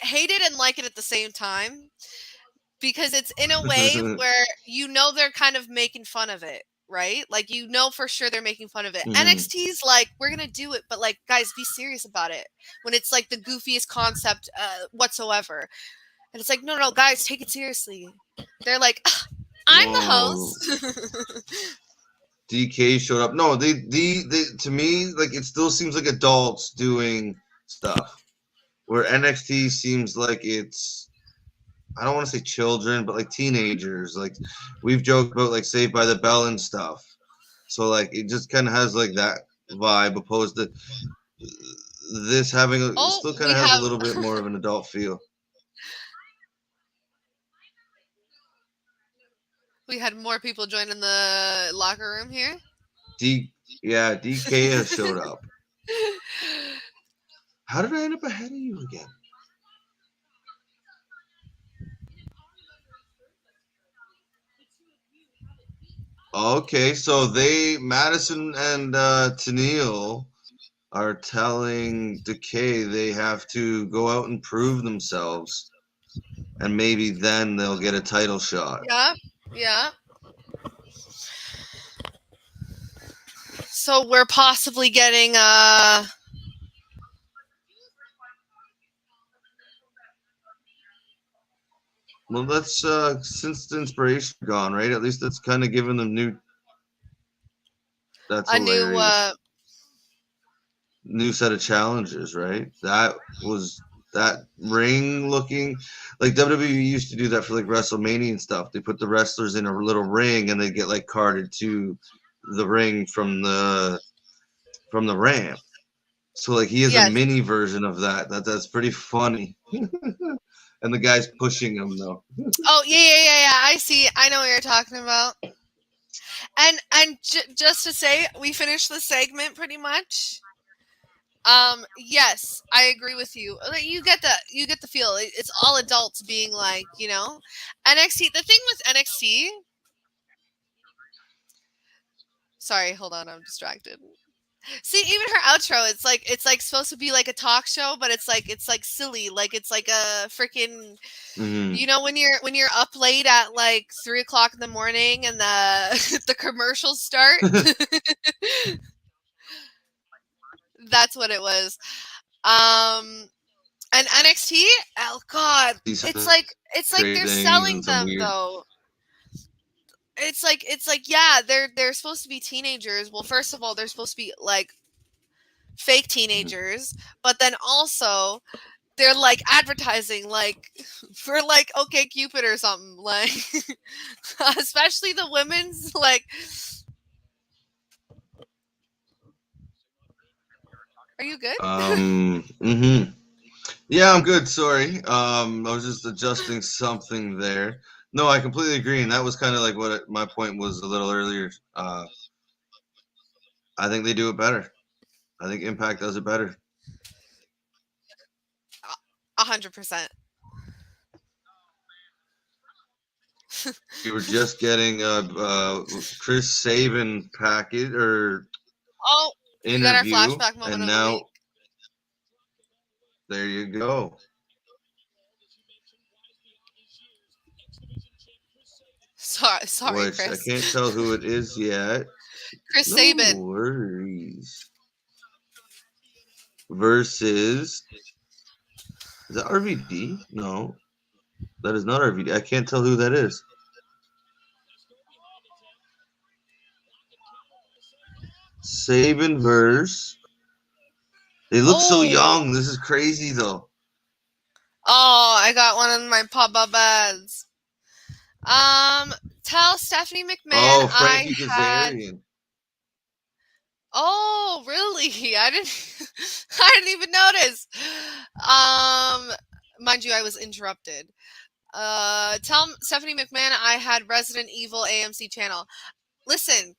hate it and like it at the same time because it's in a way where they're kind of making fun of it, right? Like for sure they're making fun of it. Mhm. NXT's like, we're gonna do it, but like, guys, be serious about it. When it's like the goofiest concept whatsoever, and it's like, no, guys, take it seriously. They're like, "Ugh, I'm the Whoa. host." DK showed up. No, they to me, like, it still seems like adults doing stuff. Where NXT seems like it's, I don't want to say children, but like teenagers. Like, we've joked about like Saved by the Bell and stuff. So like it just kind of has like that vibe, opposed to this having Oh, still kind we of has a have little bit more of an adult feel. we had more people join in the locker room here. Yeah, DK has showed up. How did I end up ahead of you again? Okay, so Madison and Tennille are telling Decay they have to go out and prove themselves, and maybe then they'll get a title shot. Yeah, yeah. So we're possibly getting Well, that's since the inspiration gone, right? At least that's kind of given them new. That's a new hilarious. New set of challenges, right? That was that ring looking like WWE used to do that for like WrestleMania and stuff. They put the wrestlers in a little ring and they get like carted to the ring from the ramp. So like he has a yes. mini version of that. That's pretty funny. And the guy's pushing him though. Oh yeah. I see. I know what you're talking about. And just to say, we finished the segment pretty much. Yes, I agree with you. You get the feel. It's all adults being like, NXT. The thing with NXT. Sorry, hold on, I'm distracted. See, even her outro, it's like supposed to be like a talk show, but it's like silly, like it's like a freaking, Mm-hmm. when you're up late at like 3 o'clock in the morning and the the commercials start. That's what it was. And NXT, oh god, it's like Great they're things selling and some them weird. though. It's like yeah, they're supposed to be teenagers. Well, first of all, they're supposed to be like fake teenagers, but then also they're like advertising like for like OK Cupid or something, like especially the women's like. Are you good? Mm-hmm. Yeah, I'm good. Sorry. I was just adjusting something there. No, I completely agree, and that was kind of like what my point was a little earlier. I think they do it better. I think Impact does it better. 100%. We were just getting Chris Sabin package or Oh, we got our interview, flashback moment and of the now week. there you go. Sorry, Which I Chris. can't tell who it is yet. Chris No Sabin. worries. Versus, is that RVD? No, that is not RVD. I can't tell who that is. Sabin verse. They look so Oh, young. This is crazy though. I got one of my pop-up ads. Tell Stephanie McMahon Oh, I Frankie had. Kazarian. Oh, really? I didn't. I didn't even notice. Mind you, I was interrupted. Tell Stephanie McMahon I had Resident Evil AMC channel. Listen,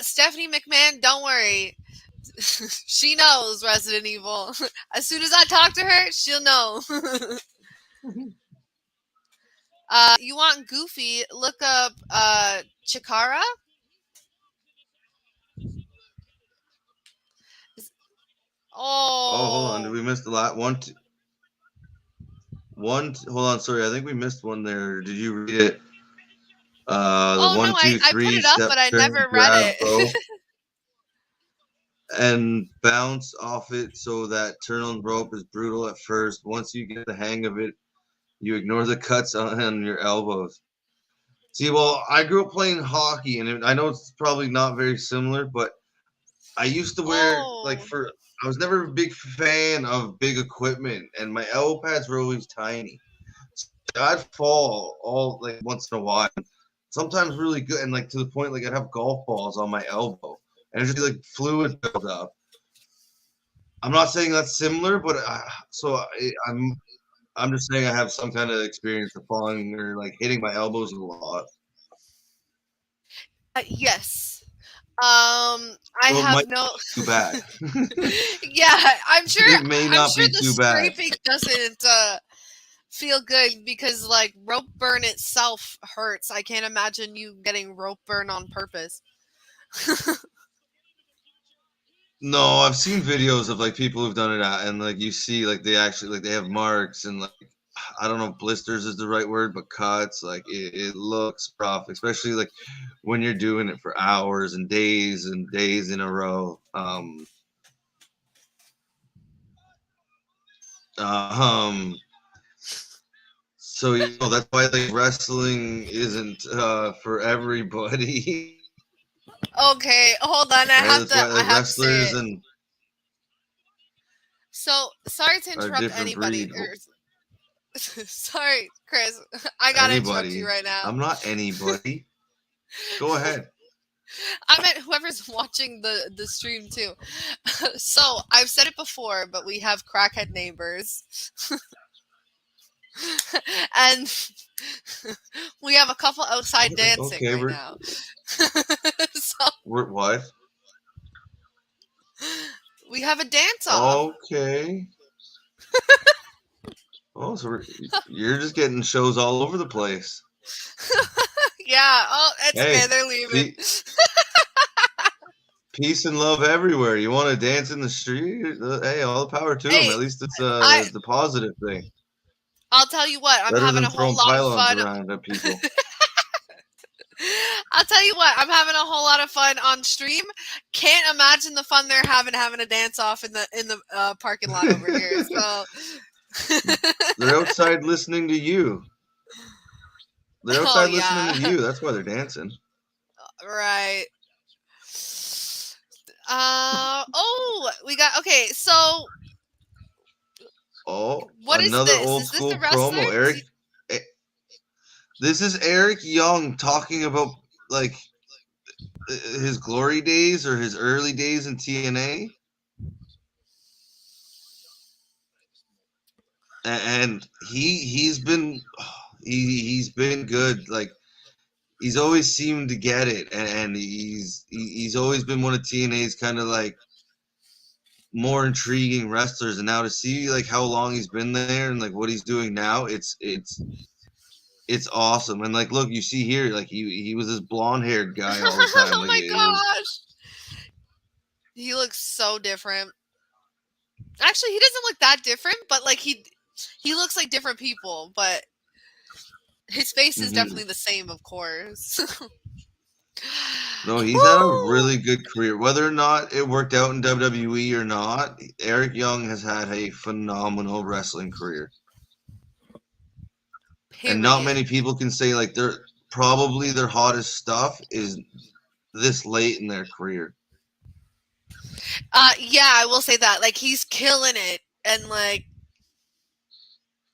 Stephanie McMahon, don't worry. She knows Resident Evil. As soon as I talk to her, she'll know. You want Goofy? Look up Chikara. Oh, hold on. Did Oh. we miss the last one? Hold on. Sorry, I think we missed one there. Did you read it? The Oh no, one, two, I put three it up, step but I turn, never read grab, it. rope, and bounce off it. So that turn on rope is brutal at first. Once you get the hang of it, you ignore the cuts on your elbows. See, well, I grew up playing hockey, and I know it's probably not very similar, but I used to wear Oh. I was never a big fan of big equipment, and my elbow pads were always tiny. So I'd fall all like once in a while, sometimes really good, and like to the point like I'd have golf balls on my elbow, and it'd just be like fluid build up. I'm not saying that's similar, but I'm just saying I have some kind of experience of falling or like hitting my elbows a lot. Yes. I So it might have no. be too bad. Yeah, I'm sure. It may I'm not sure be the too bad. scraping doesn't feel good because like rope burn itself hurts. I can't imagine you getting rope burn on purpose. No, I've seen videos of like people who've done it out, and like you see like they actually like they have marks and like I don't know if blisters is the right word, but cuts. Like it looks rough, especially like when you're doing it for hours and days in a row. Uh, um so that's why like wrestling isn't for everybody. Okay, hold on. Right? That's why I like have to say wrestlers it. and So sorry to are a interrupt different anybody. breed. Sorry, Chris. I gotta interrupt you Anybody. right now. I'm not anybody. Go ahead. I meant whoever's watching the stream too. So I've said it before, but we have crackhead neighbors, and we have a couple outside dancing Okay, right now. So we're what? we have a dance off. Okay. Oh, so you're just getting shows all over the place. Yeah. Oh, it's Hey, okay. They're leaving. peace and love everywhere. You want to dance in the street? Hey, all the power to them. Hey, At least it's I the positive thing. I'll tell you what. I'm Better having than a whole throwing lot of pylons fun. around at people. I'll tell you what, I'm having a whole lot of fun on stream. Can't imagine the fun they're having a dance off in the parking lot over here. So They're outside listening to you. They're oh outside listening to yeah, you. That's why they're dancing. right. Oh, we got okay. So Oh, what is another this? old Is this school the wrestler? promo. This is Eric Young talking about like his glory days or his early days in TNA. And he's been good. Like he's always seemed to get it, and he's always been one of TNA's kind of like more intriguing wrestlers. And now to see like how long he's been there and like what he's doing now, it's awesome. And like look, you see here, like he was this blonde haired guy all the time. Oh Like my it was. gosh, he looks so different. Actually, he doesn't look that different, but like he looks like different people, but his face is definitely the same, of course. No, he's had a really good career. Whether or not it worked out in WWE or not, Eric Young has had a phenomenal wrestling career. And not many people can say like probably their hottest stuff is this late in their career. Yeah, I will say that. Like he's killing it, and like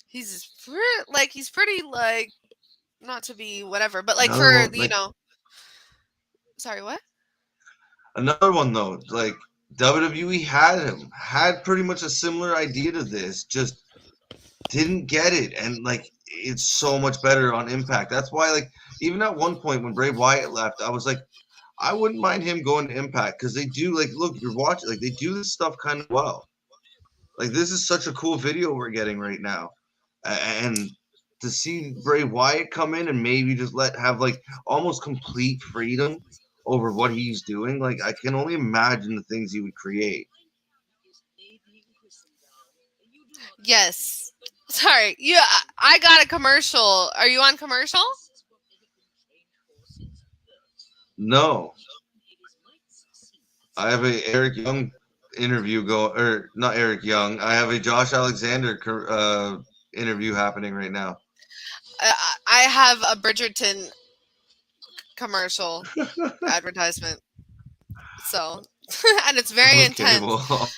he's pretty like not to be whatever, but like Another for one, sorry, what? Another one though, like WWE had pretty much a similar idea to this, just didn't get it, and like it's so much better on Impact. That's why like even at one point when Bray Wyatt left, I was like, I wouldn't mind him going to Impact because they do like look, you're watching like they do this stuff kind of well. Like this is such a cool video we're getting right now, and to see Bray Wyatt come in and maybe just have like almost complete freedom over what he's doing. Like I can only imagine the things he would create. Yes. Sorry. I got a commercial. Are you on commercial? No, I have a Eric Young interview or not Eric Young. I have a Josh Alexander interview happening right now. I have a Bridgerton commercial advertisement. So, and it's very Okay, intense. well,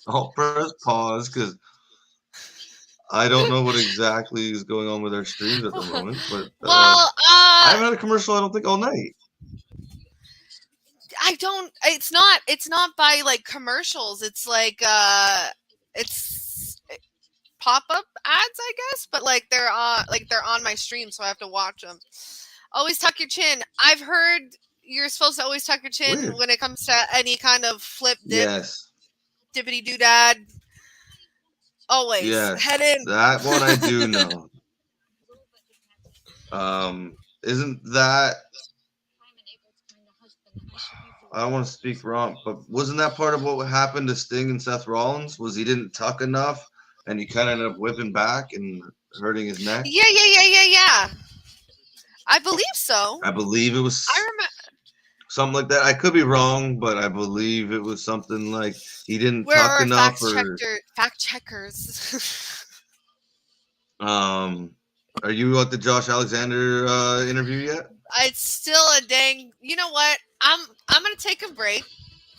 I'll press pause because I don't know what exactly is going on with our streams at the moment. But Well, I haven't had a commercial, I don't think, all night. I don't. It's not by like commercials. It's like it's pop-up ads, I guess, but like they're on my stream, so I have to watch them. Always tuck your chin. I've heard you're supposed to always tuck your chin Weird. when it comes to any kind of flip dip, Yes. dippity doodad. Always Yes. head in. That one I do know. Isn't that? I don't want to speak wrong, but wasn't that part of what happened to Sting and Seth Rollins? Was he didn't tuck enough, and he kind of ended up whipping back and hurting his neck? Yeah. I believe so. I believe it was. I remember something like that. I could be wrong, but I believe it was something like he didn't where tuck are enough, fact checkers. Are you at the Josh Alexander interview yet? It's still a dang. You know what? I'm gonna take a break,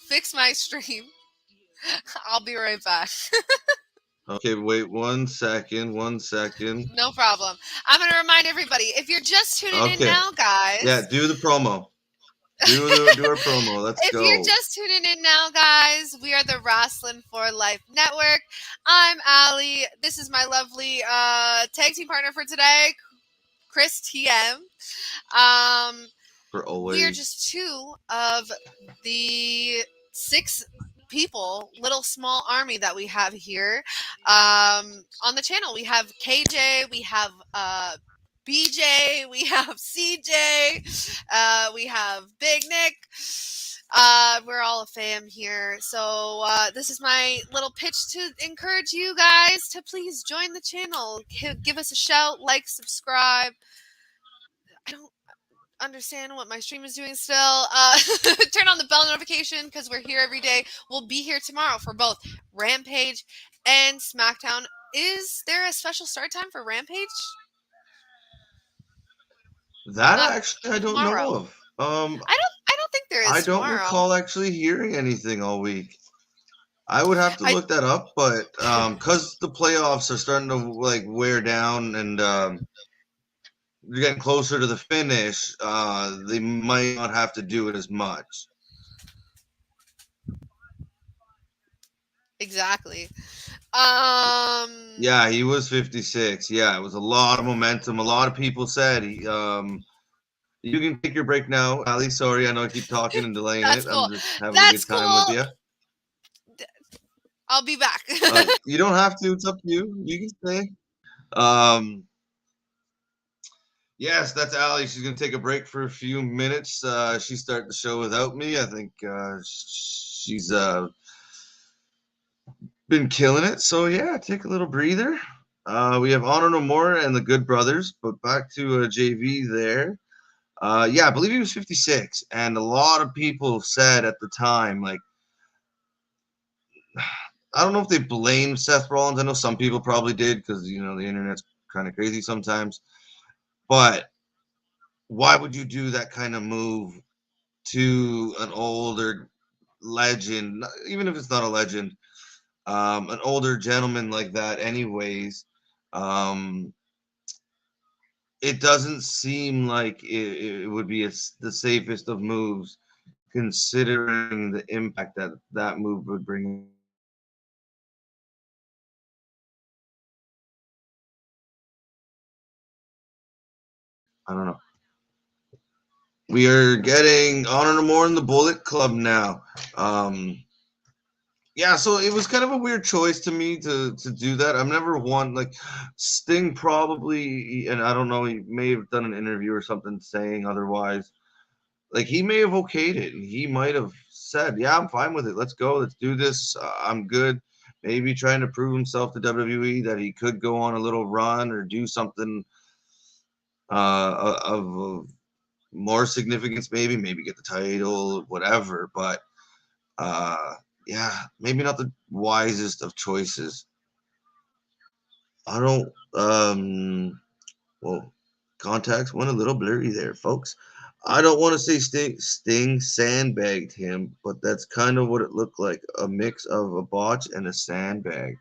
fix my stream. I'll be right back. Okay, wait 1 second. 1 second. No problem. I'm gonna remind everybody if you're just tuning in now, guys. Yeah, do the promo. Do our promo. Let's go. If you're just tuning in now, guys, we are the Wrasslin for Life Network. I'm Allie. This is my lovely tag team partner for today, Chris TM. For always. We are just two of the 6 people, little small army that we have here on the channel. We have KJ, we have BJ, we have CJ, we have Big Nick. We're all a fam here. So this is my little pitch to encourage you guys to please join the channel. Give us a shout, like, subscribe. I don't understand what my stream is doing still. Turn on the bell notification because we're here every day. We'll be here tomorrow for both Rampage and SmackDown. Is there a special start time for Rampage? That actually I don't know of. I don't think there is. I don't recall actually hearing anything all week. I would have to look that up, but because the playoffs are starting to like wear down and you're getting closer to the finish, they might not have to do it as much. Exactly. Yeah, he was 56. Yeah, it was a lot of momentum. A lot of people said he. You can take your break now, Ali. Sorry, I know I keep talking and delaying it. Cool. I'm just having a good time with you. I'll be back. You don't have to. It's up to you. You can stay. Yes, that's Allie. She's going to take a break for a few minutes. She started the show without me. I think she's been killing it. So, yeah, take a little breather. We have Honor No More and the Good Brothers, but back to JV there. Yeah, I believe he was 56, and a lot of people said at the time, like, I don't know if they blamed Seth Rollins. I know some people probably did because, you know, the internet's kind of crazy sometimes. But why would you do that kind of move to an older legend, even if it's not a legend, an older gentleman like that anyways? It doesn't seem like it would be the safest of moves considering the impact that move would bring. I don't know. We are getting Honor No More in the Bullet Club now. Yeah, so it was kind of a weird choice to me to do that. I've never won like Sting probably, and I don't know, he may have done an interview or something saying otherwise. Like he may have okayed it, and he might have said, "Yeah, I'm fine with it. Let's go. Let's do this. I'm good." Maybe trying to prove himself to WWE that he could go on a little run or do something of more significance. Maybe get the title, whatever. But uh, yeah, maybe not the wisest of choices. I don't. Well, contacts went a little blurry there, folks. I don't want to say Sting sandbagged him, but that's kind of what it looked like, a mix of a botch and a sandbag.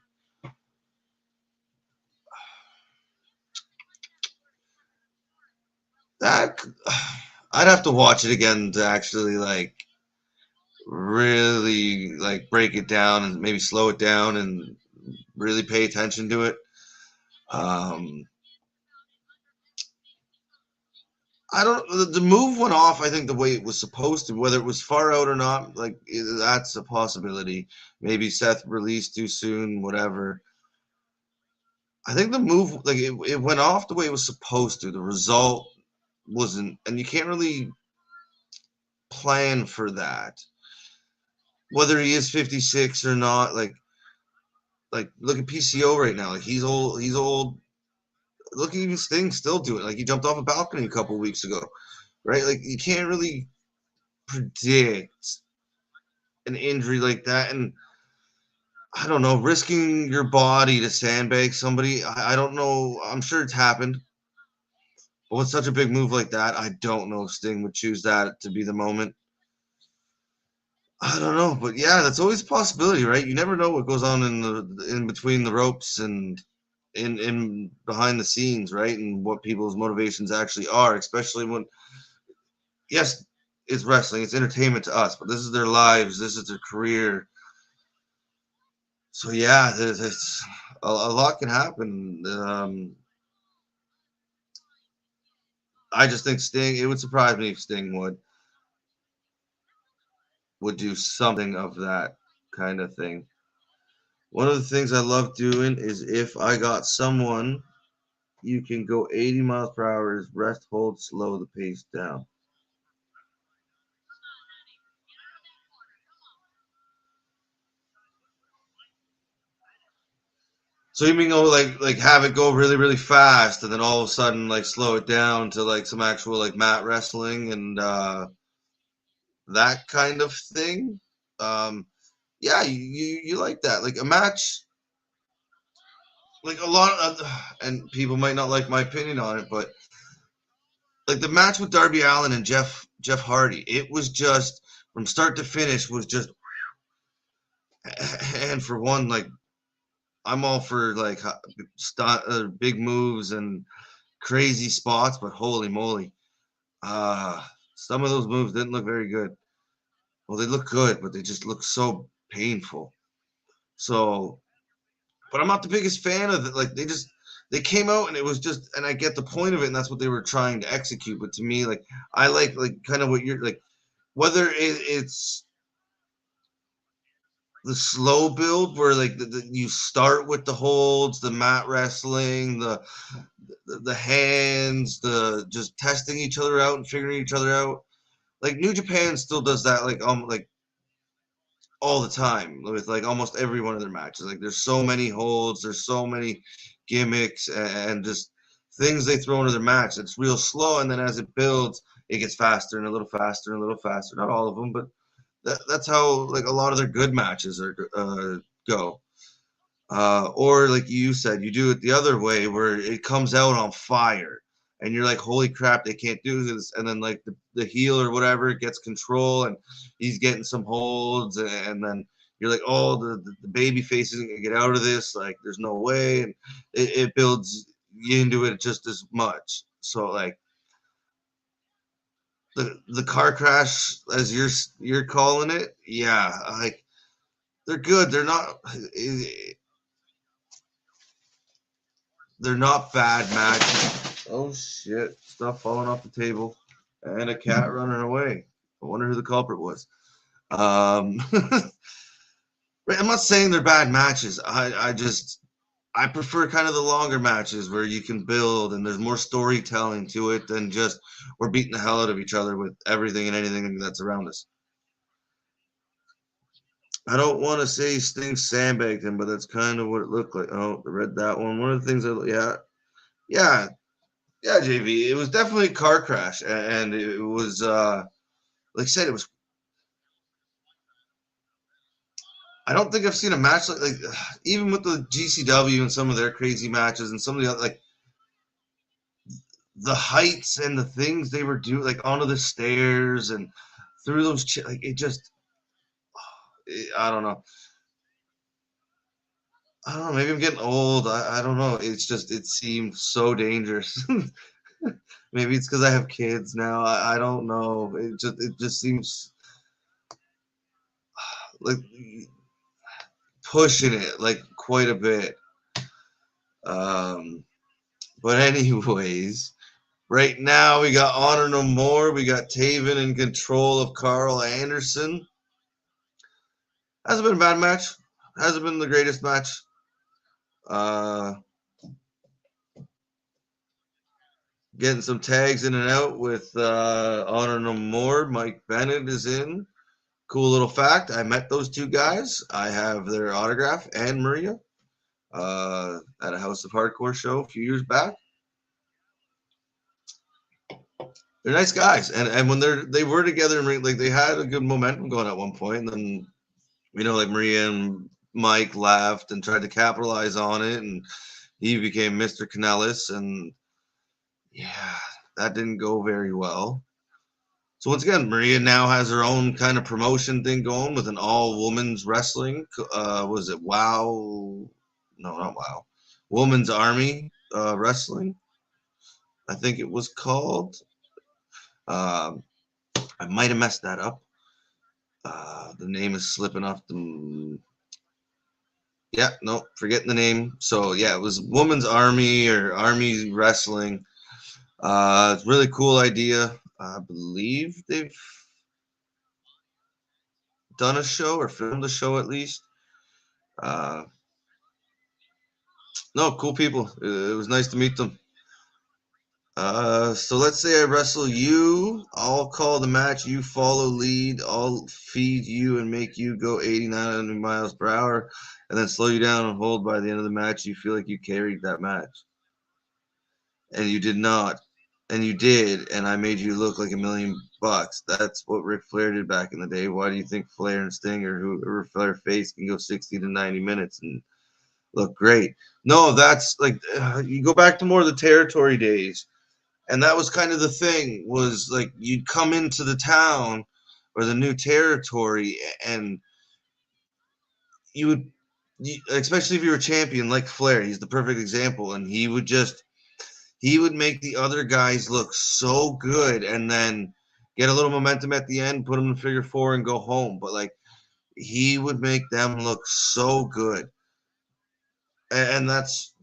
That I'd have to watch it again to actually like really like break it down and maybe slow it down and really pay attention to it. Um, I don't. The move went off. I think the way it was supposed to. Whether it was far out or not, like that's a possibility. Maybe Seth released too soon. Whatever. I think the move, like it went off the way it was supposed to. The result wasn't, and you can't really plan for that. Whether he is 56 or not, like look at PCO right now. Like he's old. He's old. Look at even Sting still doing it. Like he jumped off a balcony a couple weeks ago, right? Like you can't really predict an injury like that, and I don't know, risking your body to sandbag somebody. I don't know. I'm sure it's happened, but with such a big move like that, I don't know if Sting would choose that to be the moment. I don't know, but yeah, that's always a possibility, right? You never know what goes on in between the ropes and in behind the scenes, right? And what people's motivations actually are, especially when yes, it's wrestling, it's entertainment to us, but this is their lives, this is their career. So yeah, there's a lot can happen. I just think Sting. It would surprise me if Sting would do something of that kind of thing. One of the things I love doing is if I got someone, you can go 80 miles per hour, is rest, hold, slow the pace down. So you mean go like have it go really really fast and then all of a sudden like slow it down to like some actual like mat wrestling and that kind of thing. Yeah, you like that like a match like a lot of and people might not like my opinion on it, but like the match with Darby Allin and Jeff Hardy, it was just from start to finish was just and for one like I'm all for like big moves and crazy spots, but holy moly, some of those moves didn't look very good. Well, they look good, but they just look so painful. So, but I'm not the biggest fan of it. Like they came out and it was just, and I get the point of it, and that's what they were trying to execute. But to me, like I like kind of what you're like, whether it's the slow build where like you start with the holds, the mat wrestling, the hands, the just testing each other out and figuring each other out. Like New Japan still does that like all the time with like almost every one of their matches. Like there's so many holds, there's so many gimmicks and just things they throw into their match. It's real slow, and then as it builds, it gets faster and a little faster and a little faster. Not all of them, but that's how like a lot of their good matches are go. Or like you said, you do it the other way where it comes out on fire and you're like, holy crap, they can't do this. And then like the heel or whatever gets control and he's getting some holds and then you're like, oh, the baby face isn't gonna get out of this. Like there's no way. And it builds you into it just as much. So like the car crash as you're calling it, yeah, like they're good. They're not bad matches. Oh shit! Stuff falling off the table. and a cat running away. I wonder who the culprit was. Right, I'm not saying they're bad matches. I prefer kind of the longer matches where you can build and there's more storytelling to it than just we're beating the hell out of each other with everything and anything that's around us. I don't want to say Sting sandbagged him, but that's kind of what it looked like. Oh, I read that one. One of the things yeah, JV. It was definitely a car crash, and it was like I said, it was. I don't think I've seen a match like even with the GCW and some of their crazy matches and some of the other, like the heights and the things they were doing, like onto the stairs and through those like it just. I don't know. I don't know. Maybe I'm getting old. I don't know. It's just it seemed so dangerous. Maybe it's because I have kids now. I don't know. It just seems like pushing it like quite a bit. Um, but anyways, right now we got Honor No More. We got Taven in control of Carl Anderson. Hasn't been a bad match. Hasn't been the greatest match. Getting some tags in and out with Honor No More. Mike Bennett is in. Cool little fact. I met those two guys. I have their autograph and Maria at a House of Hardcore show a few years back. They're nice guys, and when they were together, like they had a good momentum going at one point, and then like Maria and Mike laughed and tried to capitalize on it, and he became Mr. Canellis, and yeah, that didn't go very well. So once again, Maria now has her own kind of promotion thing going with an all-women's wrestling. Was it WOW? No, not WOW. Women's Army Wrestling, I think it was called. I might have messed that up. The name is slipping off the. Yeah, no, forgetting the name. So yeah, it was Women's Army or Army Wrestling. It's a really cool idea. I believe they've done a show or filmed a show at least. No, cool people. It was nice to meet them. So let's say I wrestle you. I'll call the match. You follow lead. I'll feed you and make you go 89 miles per hour and then slow you down and hold by the end of the match. You feel like you carried that match. And you did not. And you did. And I made you look like $1,000,000. That's what Ric Flair did back in the day. Why do you think Flair and Sting or whoever Flair faced can go 60 to 90 minutes and look great? No, that's like you go back to more of the territory days. And that was kind of the thing was like you'd come into the town or the new territory and you would, especially if you were a champion like Flair, he's the perfect example. And he would make the other guys look so good and then get a little momentum at the end, put them in figure four and go home. But like he would make them look so good. And that's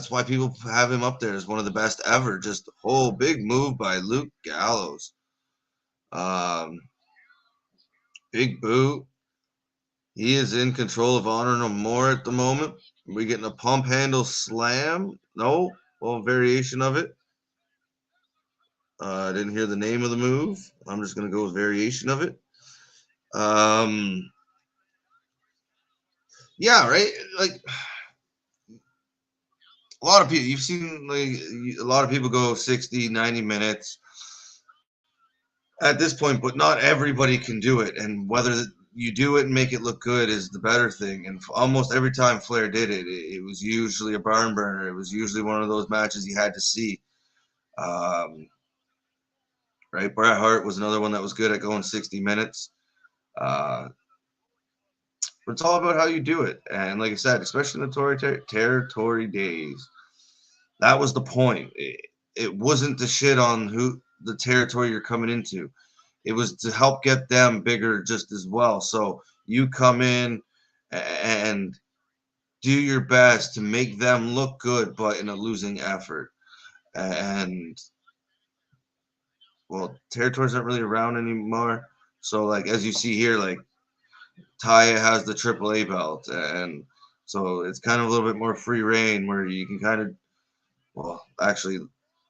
why people have him up there as one of the best ever. Just big move by Luke Gallows. Big boot. He is in control of Honor No More at the moment. We getting a pump handle slam? No, variation of it. I didn't hear the name of the move. I'm just gonna go with variation of it. Yeah, right. Like a lot of people, you've seen like a lot of people go 60, 90 minutes at this point, but not everybody can do it. And whether you do it and make it look good is the better thing. And almost every time Flair did it, it was usually a barn burner. It was usually one of those matches you had to see. Right, Bret Hart was another one that was good at going 60 minutes. But it's all about how you do it. And like I said, especially in the territory days, that was the point. It wasn't to shit on who the territory you're coming into. It was to help get them bigger just as well. So you come in and do your best to make them look good, but in a losing effort. And well, territories aren't really around anymore. So like as you see here, like Taya has the AAA belt, and so it's kind of a little bit more free reign where you can kind of, well, actually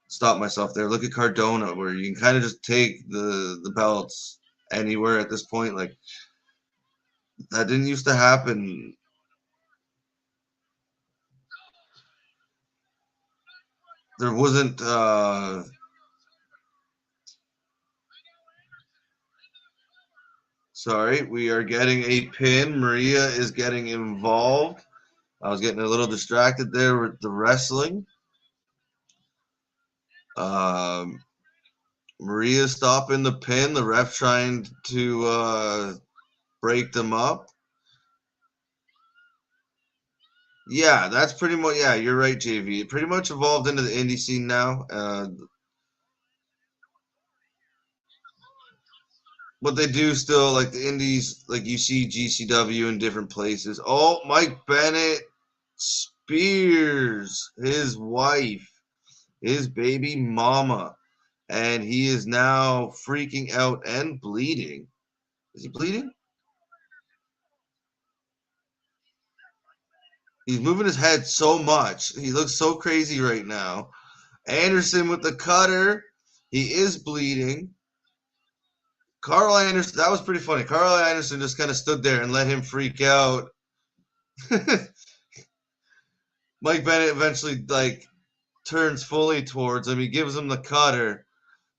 stop myself there. Look at Cardona, where you can kind of just take the belts anywhere at this point. Like that didn't used to happen. There wasn't sorry, we are getting a pin. Maria is getting involved. I was getting a little distracted there with the wrestling. Maria stopping the pin. The ref trying to break them up. Yeah, that's pretty much. Yeah, you're right, JV. It pretty much evolved into the indie scene now. But they do still like the indies. Like you see GCW in different places. Oh, Mike Bennett spears his wife, his baby mama, and he is now freaking out and bleeding. Is he bleeding? He's moving his head so much. He looks so crazy right now. Anderson with the cutter. He is bleeding. Carl Anderson, that was pretty funny. Carl Anderson just kind of stood there and let him freak out. Mike Bennett eventually like turns fully towards him. He gives him the cutter.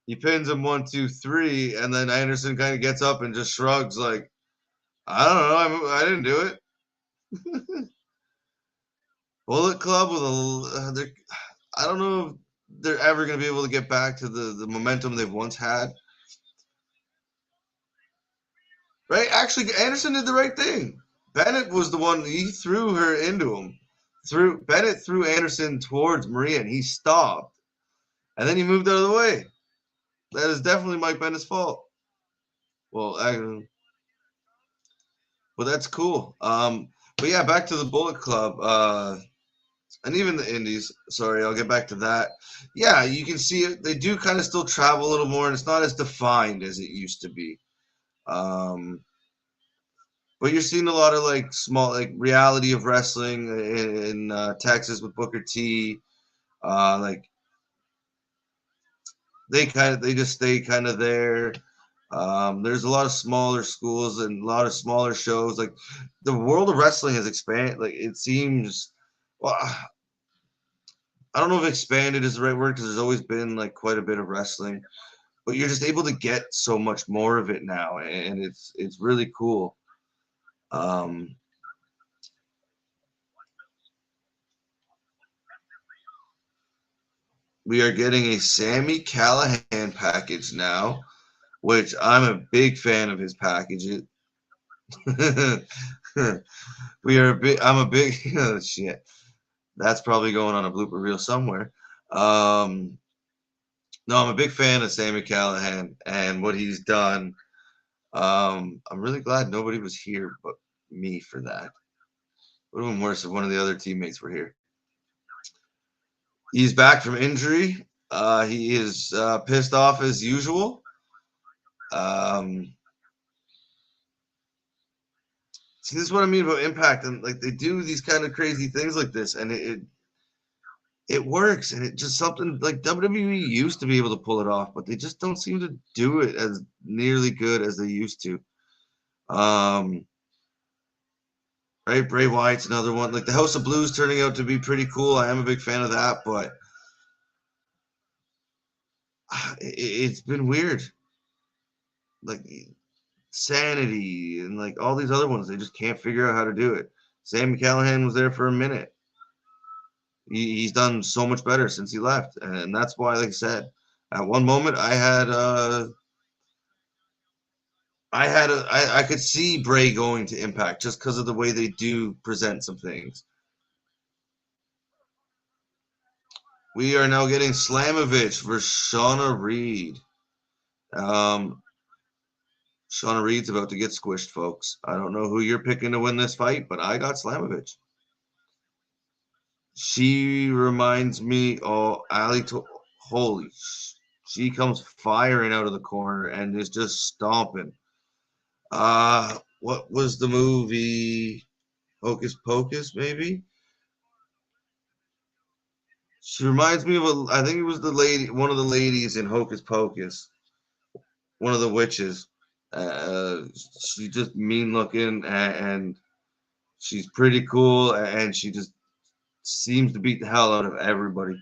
He pins him 1, 2, 3, and then Anderson kind of gets up and just shrugs like, I don't know, I didn't do it. Bullet Club with I don't know if they're ever going to be able to get back to the momentum they've once had. Right? Actually, Anderson did the right thing. Bennett was the one, he threw her into him. Bennett threw Anderson towards Maria, and he stopped. And then he moved out of the way. That is definitely Mike Bennett's fault. Well, but that's cool. But yeah, back to the Bullet Club. And even the indies. Sorry, I'll get back to that. Yeah, you can see it. They do kind of still travel a little more, and it's not as defined as it used to be. But you're seeing a lot of like small, like reality of wrestling in Texas with Booker T. Like they just stay kind of there. There's a lot of smaller schools and a lot of smaller shows. Like the world of wrestling has expanded. Like it seems. Well, I don't know if expanded is the right word because there's always been like quite a bit of wrestling, but you're just able to get so much more of it now, and it's really cool. We are getting a Sami Callihan package now, which I'm a big fan of his packages. I'm a big oh, shit. That's probably going on a blooper reel somewhere. No, I'm a big fan of Sami Callihan and what he's done. I'm really glad nobody was here but me for that. Would have been worse if one of the other teammates were here. He's back from injury. He is pissed off as usual. See, this is what I mean about Impact, and like they do these kind of crazy things like this, and it works, and it just something like WWE used to be able to pull it off, but they just don't seem to do it as nearly good as they used to. Right, Bray Wyatt's another one. Like the House of Blues turning out to be pretty cool. I am a big fan of that, but it's been weird. Like Sanity and like all these other ones, they just can't figure out how to do it. Sami Callihan was there for a minute. He's done so much better since he left, and that's why, like I said, at one moment I could see Bray going to Impact just because of the way they do present some things. We are now getting Slamovich versus Shauna Reed. Shauna Reed's about to get squished, folks. I don't know who you're picking to win this fight, but I got Slamovich. She reminds me, holy She comes firing out of the corner and is just stomping. What was the movie? Hocus Pocus, maybe? She reminds me of I think it was one of the ladies in Hocus Pocus, one of the witches. Uh, she's just mean looking and she's pretty cool and she just seems to beat the hell out of everybody.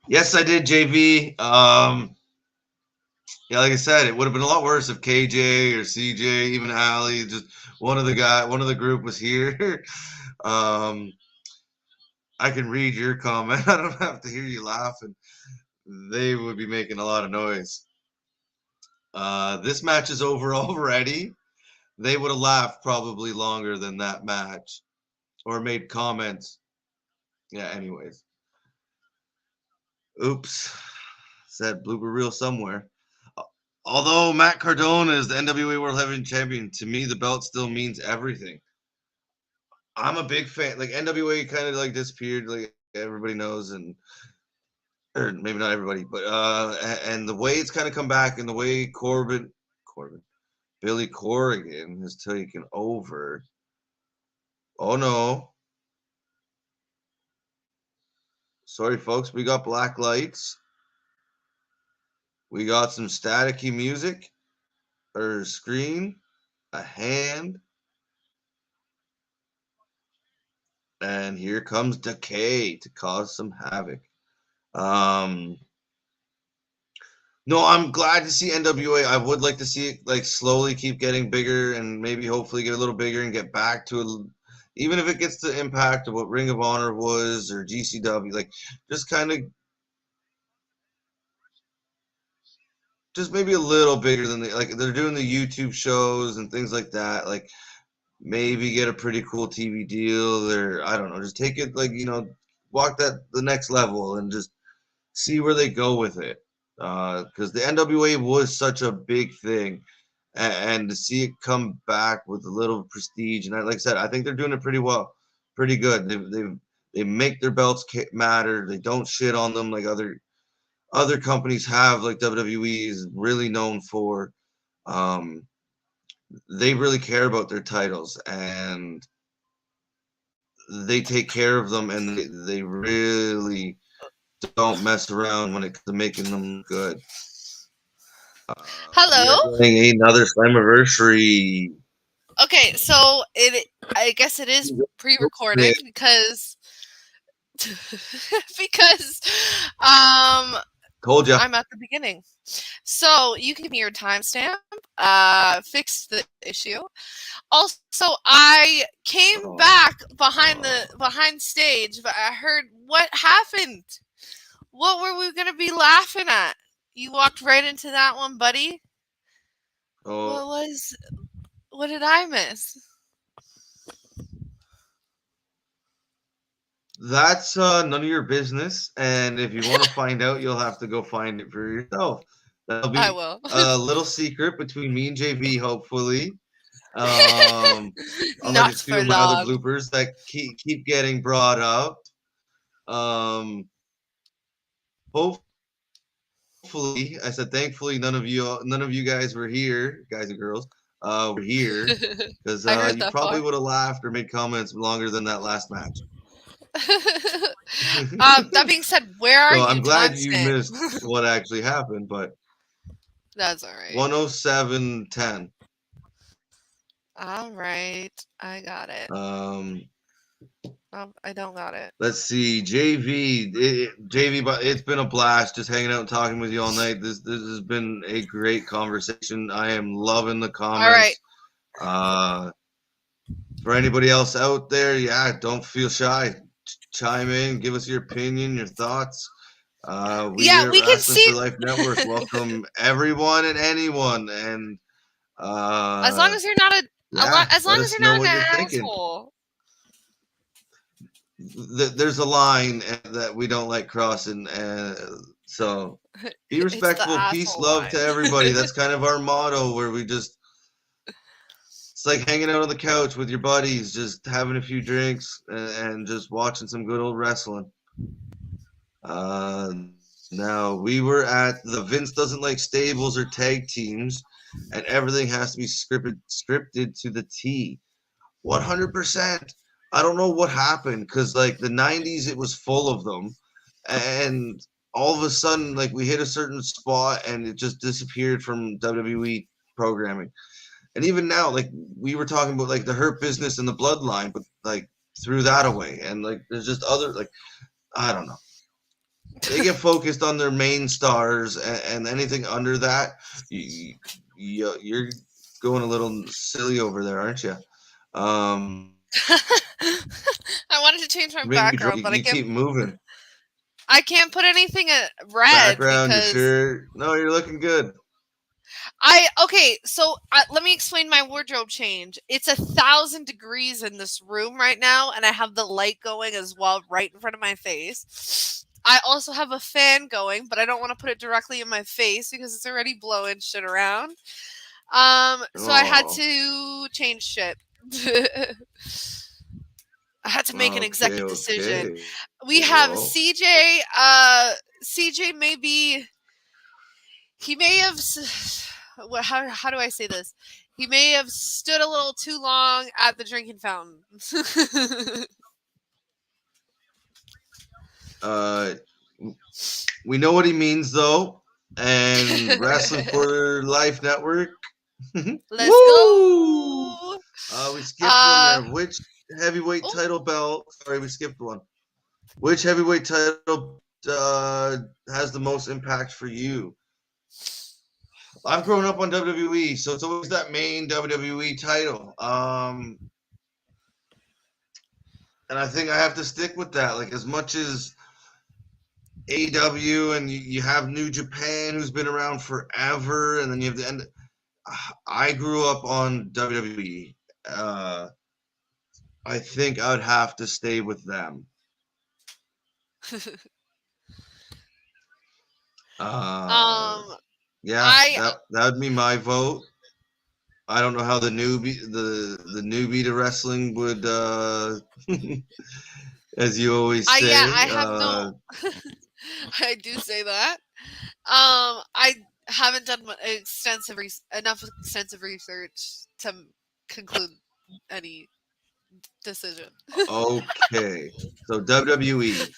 Yes, I did, JV. Yeah, like I said, it would have been a lot worse if KJ or CJ, even Allie, just one of the group was here. I can read your comment. I don't have to hear you laughing. They would be making a lot of noise. This match is over already. They would have laughed probably longer than that match or made comments. Yeah, anyways. Oops. Said blooper reel somewhere. Although Matt Cardona is the NWA World Heavyweight Champion, to me the belt still means everything. I'm a big fan. Like NWA kind of like disappeared, like everybody knows, or maybe not everybody, but and the way it's kind of come back, and the way Billy Corrigan has taken over. Oh no. Sorry, folks. We got black lights. We got some staticky music or screen, a hand. And here comes Decay to cause some havoc. No, I'm glad to see NWA. I would like to see it like slowly keep getting bigger and maybe hopefully get a little bigger and get back to even if it gets the impact of what Ring of Honor was or GCW, like just kind of just maybe a little bigger than like they're doing the YouTube shows and things like that. Like maybe get a pretty cool TV deal or I don't know, just take it like walk the next level and just see where they go with it. Because the NWA was such a big thing, and to see it come back with a little prestige, and like I said, I think they're doing it pretty well, pretty good. They make their belts matter. They don't shit on them like other companies have, like WWE is really known for. They really care about their titles, and they take care of them, and they really don't mess around when it comes to making them good. Hello. We are getting another Slammiversary. Okay, so I guess it is pre-recorded because told you I'm at the beginning. So you can give me your timestamp. Fix the issue. Also, I came back behind stage, but I heard what happened. What were we gonna be laughing at? You walked right into that one, buddy. Oh. What did I miss? That's none of your business, and if you want to find out, you'll have to go find it for yourself. That'll be I will. A little secret between me and JV, hopefully. Unlike Not a few for of my long. other bloopers that keep getting brought up. Hopefully, I said thankfully none of you guys were here, guys and girls, were here because you probably would have laughed or made comments longer than that last match. That being said, where are you? I'm glad you missed what actually happened, but that's all right. 107.10. All right, I got it. I don't got it. Let's see, JV, but it's been a blast just hanging out and talking with you all night. This has been a great conversation. I am loving the comments. All right. For anybody else out there, don't feel shy. Chime in, give us your opinion, your thoughts. We here at Wrestling for Life Network welcome everyone and anyone, and as long as you're not as long as you're not an asshole. There's a line that we don't like crossing, so be respectful, peace, love to everybody. That's kind of our motto, where we just. It's like hanging out on the couch with your buddies, just having a few drinks and just watching some good old wrestling. Now we were at the Vince doesn't like stables or tag teams, and everything has to be scripted to the T. 100%. I don't know what happened because like the 90s, it was full of them, and all of a sudden, like we hit a certain spot and it just disappeared from WWE programming. And even now, like we were talking about like the Hurt Business and the Bloodline, but like threw that away. And like there's just other like I don't know. They get focused on their main stars, and anything under that, you're going a little silly over there, aren't you? I wanted to change my Maybe background, but I you can't. keep moving. I can't put anything red Background, your because shirt. No, you're looking good. okay. So let me explain my wardrobe change. It's 1,000 degrees in this room right now, and I have the light going as well right in front of my face. I also have a fan going, but I don't want to put it directly in my face because it's already blowing shit around. So I had Oh, to change shit. I had to make an okay, executive decision. okay. We have Well, CJ. CJ maybe he may have. How do I say this? He may have stood a little too long at the drinking fountain. uh, we know what he means though. And Wrestling for Life Network. Let's Woo! go. We skipped one there. Oh, Which heavyweight title belt? Sorry, we skipped one. Which heavyweight title has the most impact for you? I've grown up on WWE, so it's always that main WWE title. And I think I have to stick with that. Like as much as AW and you have New Japan, who's been around forever, and then you have the end. I grew up on WWE. I think I'd have to stay with them. Yeah, I that would be my vote. I don't know how the newbie to wrestling would, as you always yeah, say. I have no. I do say that. I haven't done enough extensive research to conclude any decision. Okay, so WWE.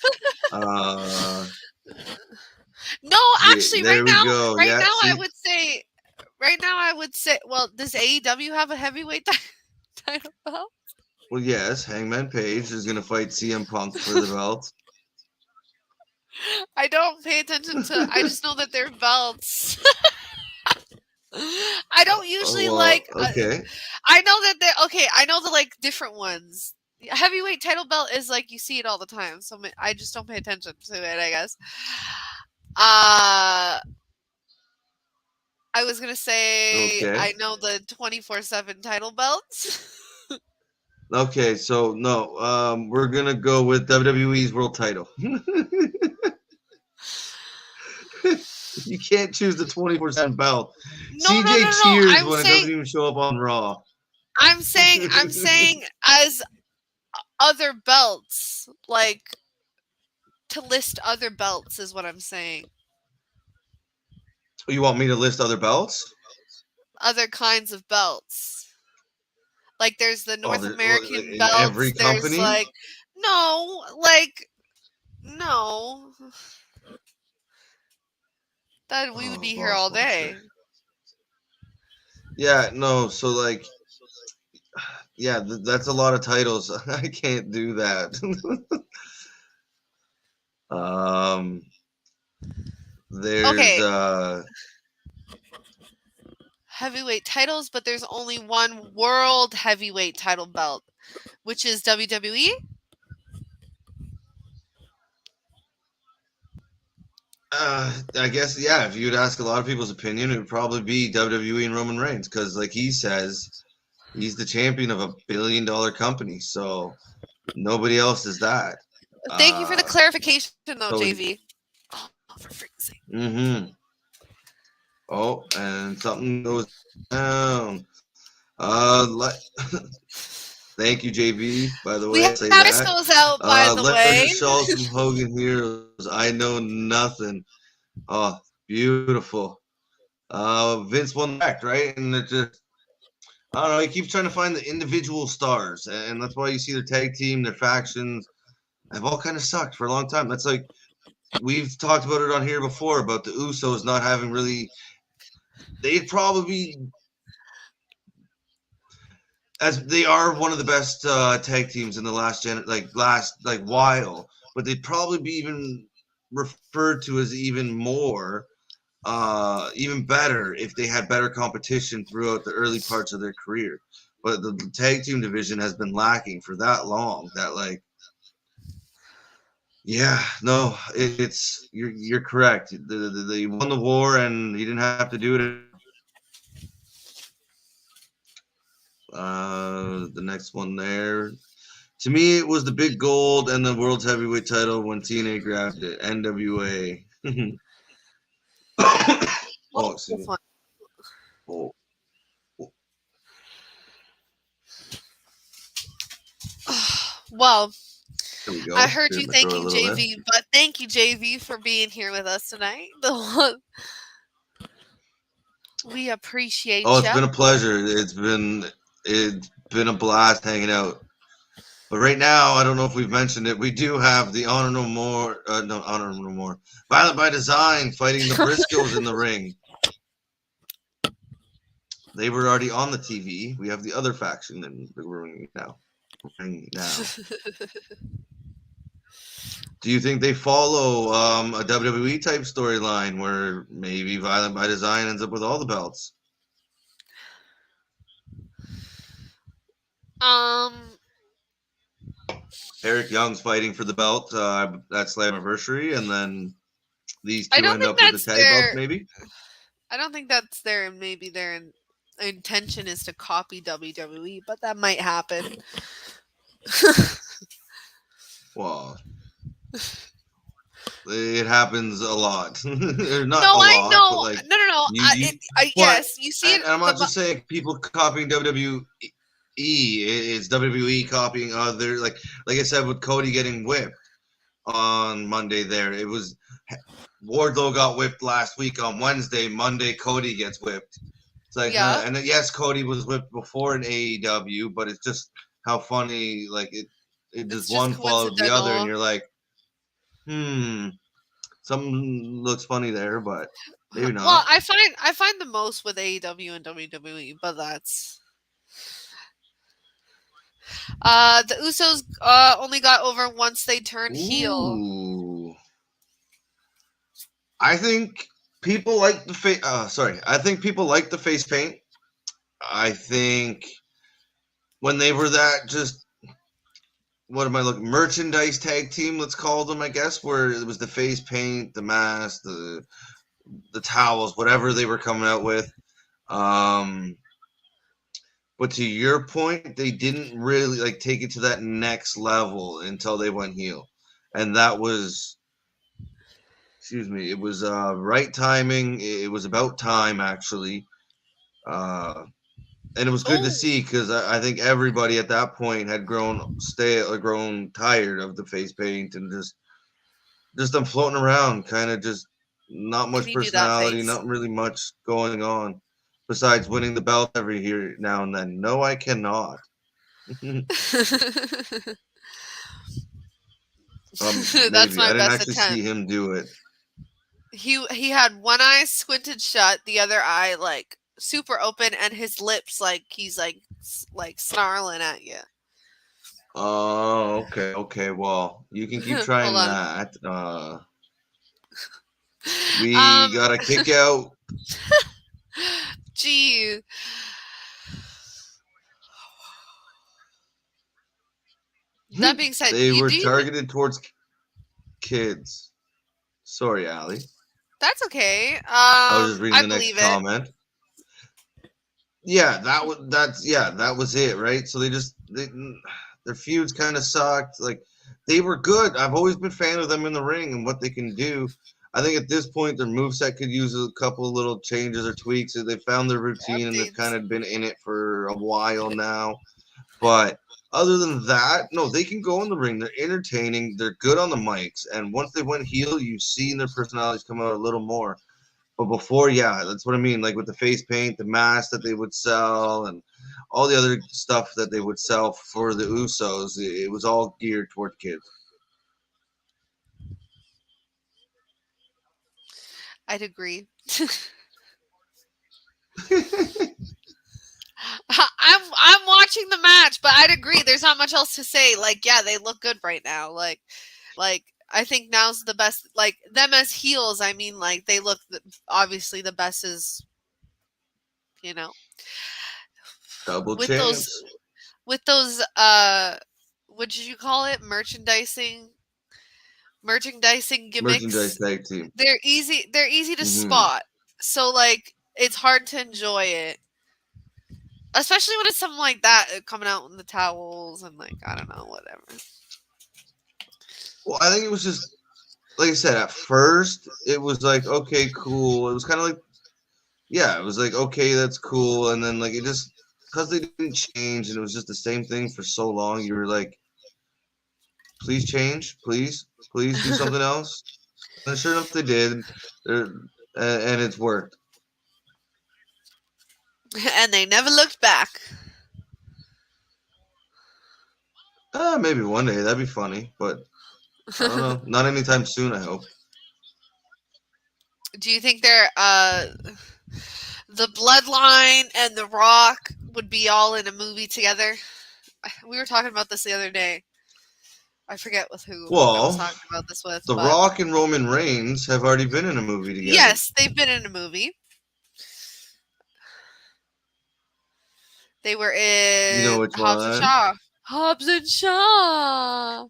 No, actually, There we go. right Yeah, now, see, I would say, well, does AEW have a heavyweight title belt? well, yes, Hangman Page is going to fight CM Punk for the belt. I don't pay attention to. I just know that they're belts. I don't usually Well, like. okay. I know that they're okay. I know the like different ones. Heavyweight title belt is like you see it all the time, so I just don't pay attention to it. I guess. I was gonna say Okay. I know the 24/7 title belts. Okay, so no, we're gonna go with WWE's world title. You can't choose the 24/7 belt. No, no, CJ no, no. cheers when it doesn't even show up on Raw. I'm saying as other belts, like to list other belts is what I'm saying. You want me to list other belts? Other kinds of belts. Like there's the Oh, North American in every belts. There's company. like no. That we would Oh, be here boss all monster. day. Yeah, no. So like, yeah, that's a lot of titles. I can't do that. There's Okay. Heavyweight titles, but there's only one world heavyweight title belt, which is WWE. I guess yeah. If you'd ask a lot of people's opinion, it would probably be WWE and Roman Reigns because, like he says, he's the champion of $1 billion company. So nobody else is that. Thank you for the clarification, though, So JV. Oh, for freak's sake. Mm-hmm. Oh, and something goes down. Thank you, JV. By the We way, I'll have say that. those out, by the Legend way. Shawls from Hogan Heroes. I know nothing. Oh, beautiful. Vince won the act, right? And it just, I don't know. He keeps trying to find the individual stars, and that's why you see their tag team, their factions have all kind of sucked for a long time. That's like we've talked about it on here before about the Usos not having really. They'd probably, as they are one of the best tag teams in the last while, but they'd probably be even referred to as even more, even better if they had better competition throughout the early parts of their career. But the tag team division has been lacking for that long that yeah, no, it's you're correct. They won the war and you didn't have to do it. The next one there. To me, it was the big gold and the world's heavyweight title when TNA grabbed it. NWA. Oh, excuse me. Oh, Well, there we go. I heard Cleared you my throat a thanking little there. JV, but thank you, JV, for being here with us tonight. We appreciate Oh, it's you. been a pleasure. It's been a blast hanging out. But right now, I don't know if we've mentioned it. We do have the Honor No More, Violent by Design fighting the Briscoes in the ring. They were already on the TV. We have the other faction in the ring now. Do you think they follow a WWE type storyline where maybe Violent by Design ends up with all the belts? Eric Young's fighting for the belt at Slammiversary, and then these I two don't end think up with the that's tag belts, their. maybe? I don't think that's their. Maybe their intention is to copy WWE, but that might happen. Well, it happens a lot. Not No, a I lot, know. but like No. but Yes, you see it. and I'm not just saying people copying WWE. It's WWE copying other like I said with Cody getting whipped on Monday. There, it was Wardlow got whipped last week on Wednesday. Monday, Cody gets whipped. It's like, Yeah. and yes, Cody was whipped before in AEW, but it's just how funny. Like it just It's just one followed the other, and coincidental. you're like, something looks funny there, but maybe Well, not. I find the most with AEW and WWE, but that's the Usos only got over once they turned heel. Ooh. I think people like the face. I think people like the face paint. I think when they were that just what am I looking merchandise tag team? Let's call them, I guess, where it was the face paint, the mask, the towels, whatever they were coming out with. But to your point, they didn't really like take it to that next level until they went heel, and that was, excuse me, it was right timing. It was about time actually, and it was good to see because I think everybody at that point had grown stale, grown tired of the face paint and just them floating around, kind of just not Can much you do that personality, face? not really much going on besides winning the belt every here now and then. No, I cannot. That's Maybe my I didn't best actually see attempt. him do it. He had one eye squinted shut, the other eye like super open, and his lips like he's like snarling at you. Oh, okay. Well, you can keep Hold trying on. that. We got a kick out. Gee. That being said, They you were do. targeted towards kids. Sorry, Allie. That's okay. I was just reading I the next believe it. comment. Yeah, that was it, right? So their feuds kind of sucked. Like they were good. I've always been a fan of them in the ring and what they can do. I think at this point their moveset could use a couple of little changes or tweaks. They found their routine and they've Updates. kind of been in it for a while now. But Other than that, no, they can go in the ring. They're entertaining. They're good on the mics. And once they went heel, you've seen their personalities come out a little more. But before, yeah, that's what I mean. Like with the face paint, the mask that they would sell, and all the other stuff that they would sell for the Usos, it was all geared toward kids. I'd agree. I'm watching the match, but I'd agree. There's not much else to say. Like, yeah, they look good right now. Like I think now's the best. Like them as heels. I mean, like they look obviously the best is, you know, Double with those champs. with those what did you call it? Merchandising Merchandise gimmicks. tag team. They're easy to Mm-hmm. spot. So like it's hard to enjoy it. Especially when it's something like that coming out in the towels and like I don't know, whatever. Well, I think it was just like I said. At first, it was like okay, cool. It was kind of like yeah, it was like okay, that's cool. And then like it just because they didn't change and it was just the same thing for so long. You were like, please change, please do something else. And sure enough, they did. And it's worked. And they never looked back. Maybe one day that'd be funny, but I don't know. Not anytime soon. I hope. Do you think they're the Bloodline and The Rock would be all in a movie together? We were talking about this the other day. I forget with who I was Well, talking about this with, The but Rock and Roman Reigns have already been in a movie together. yes, they've been in a movie. They were You know in which Hobbs and one? Shaw. Hobbs and Shaw.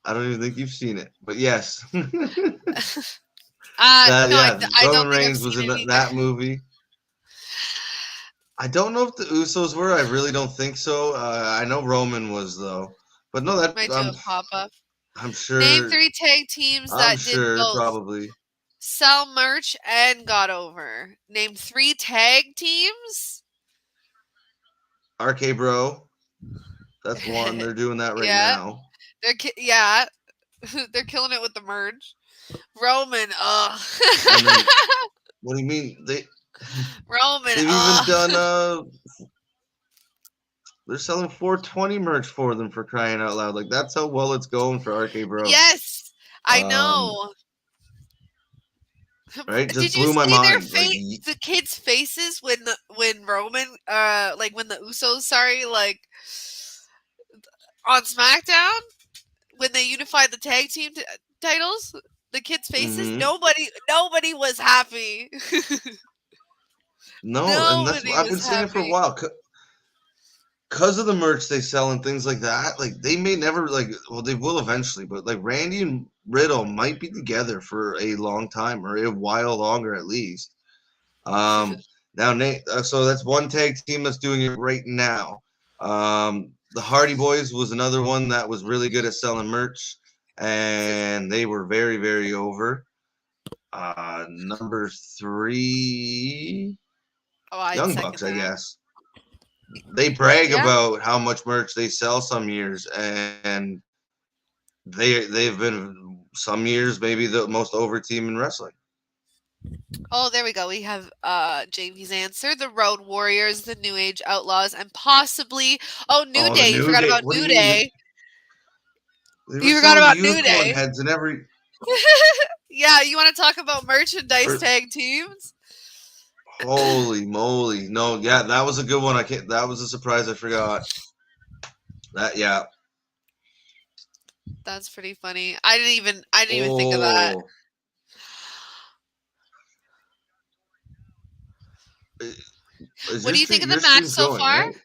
I don't even think you've seen it, but yes. No, Yeah, I don't Roman think I've Reigns was seen in it either. that movie. I don't know if the Usos were. I really don't think so. I know Roman was though, but no, that Might do a pop up. I'm Name sure. 3 tag teams I'm that did sure both probably sell merch and got over. Name 3 tag teams. RK Bro. That's one. They're doing that right Yeah, now. yeah, they're killing it with the merch. Roman, And then what do you mean Roman, they've even done they're selling 420 merch for them for crying out loud. Like that's how well it's going for RK Bro. Yes, I Um, know. right? Just Did you blew my see their mind. Like face? The kids' faces when Roman, like when the Usos, sorry, like on SmackDown when they unified the tag team titles. The kids' faces. mm-hmm. Nobody was happy. No, and that's Nobody I've was been saying it for a happy. while. Because of the merch they sell and things like that, like they may never well they will eventually, but like Randy and Riddle might be together for a long time or a while longer at least. Now Nate, so that's one tag team that's doing it right now. The Hardy Boys was another one that was really good at selling merch, and they were very very over. Number 3, I'd Young second Bucks, I that. guess. They brag Yeah. about how much merch they sell some years, and they've been some years maybe the most over team in wrestling. Oh, there we go. We have JV's answer. The Road Warriors, the New Age Outlaws, and possibly New Oh, the Day. You New forgot Day. about What do New you mean? Day. They were You forgot selling about New unicorn Day. heads and every. Yeah, you want to talk about merchandise Or, tag teams? holy moly! No, yeah, that was a good one. I can't. That was a surprise. I forgot. That yeah. That's pretty funny. I didn't even think of that. Oh, is What do you think of the your match stream's so going far? right?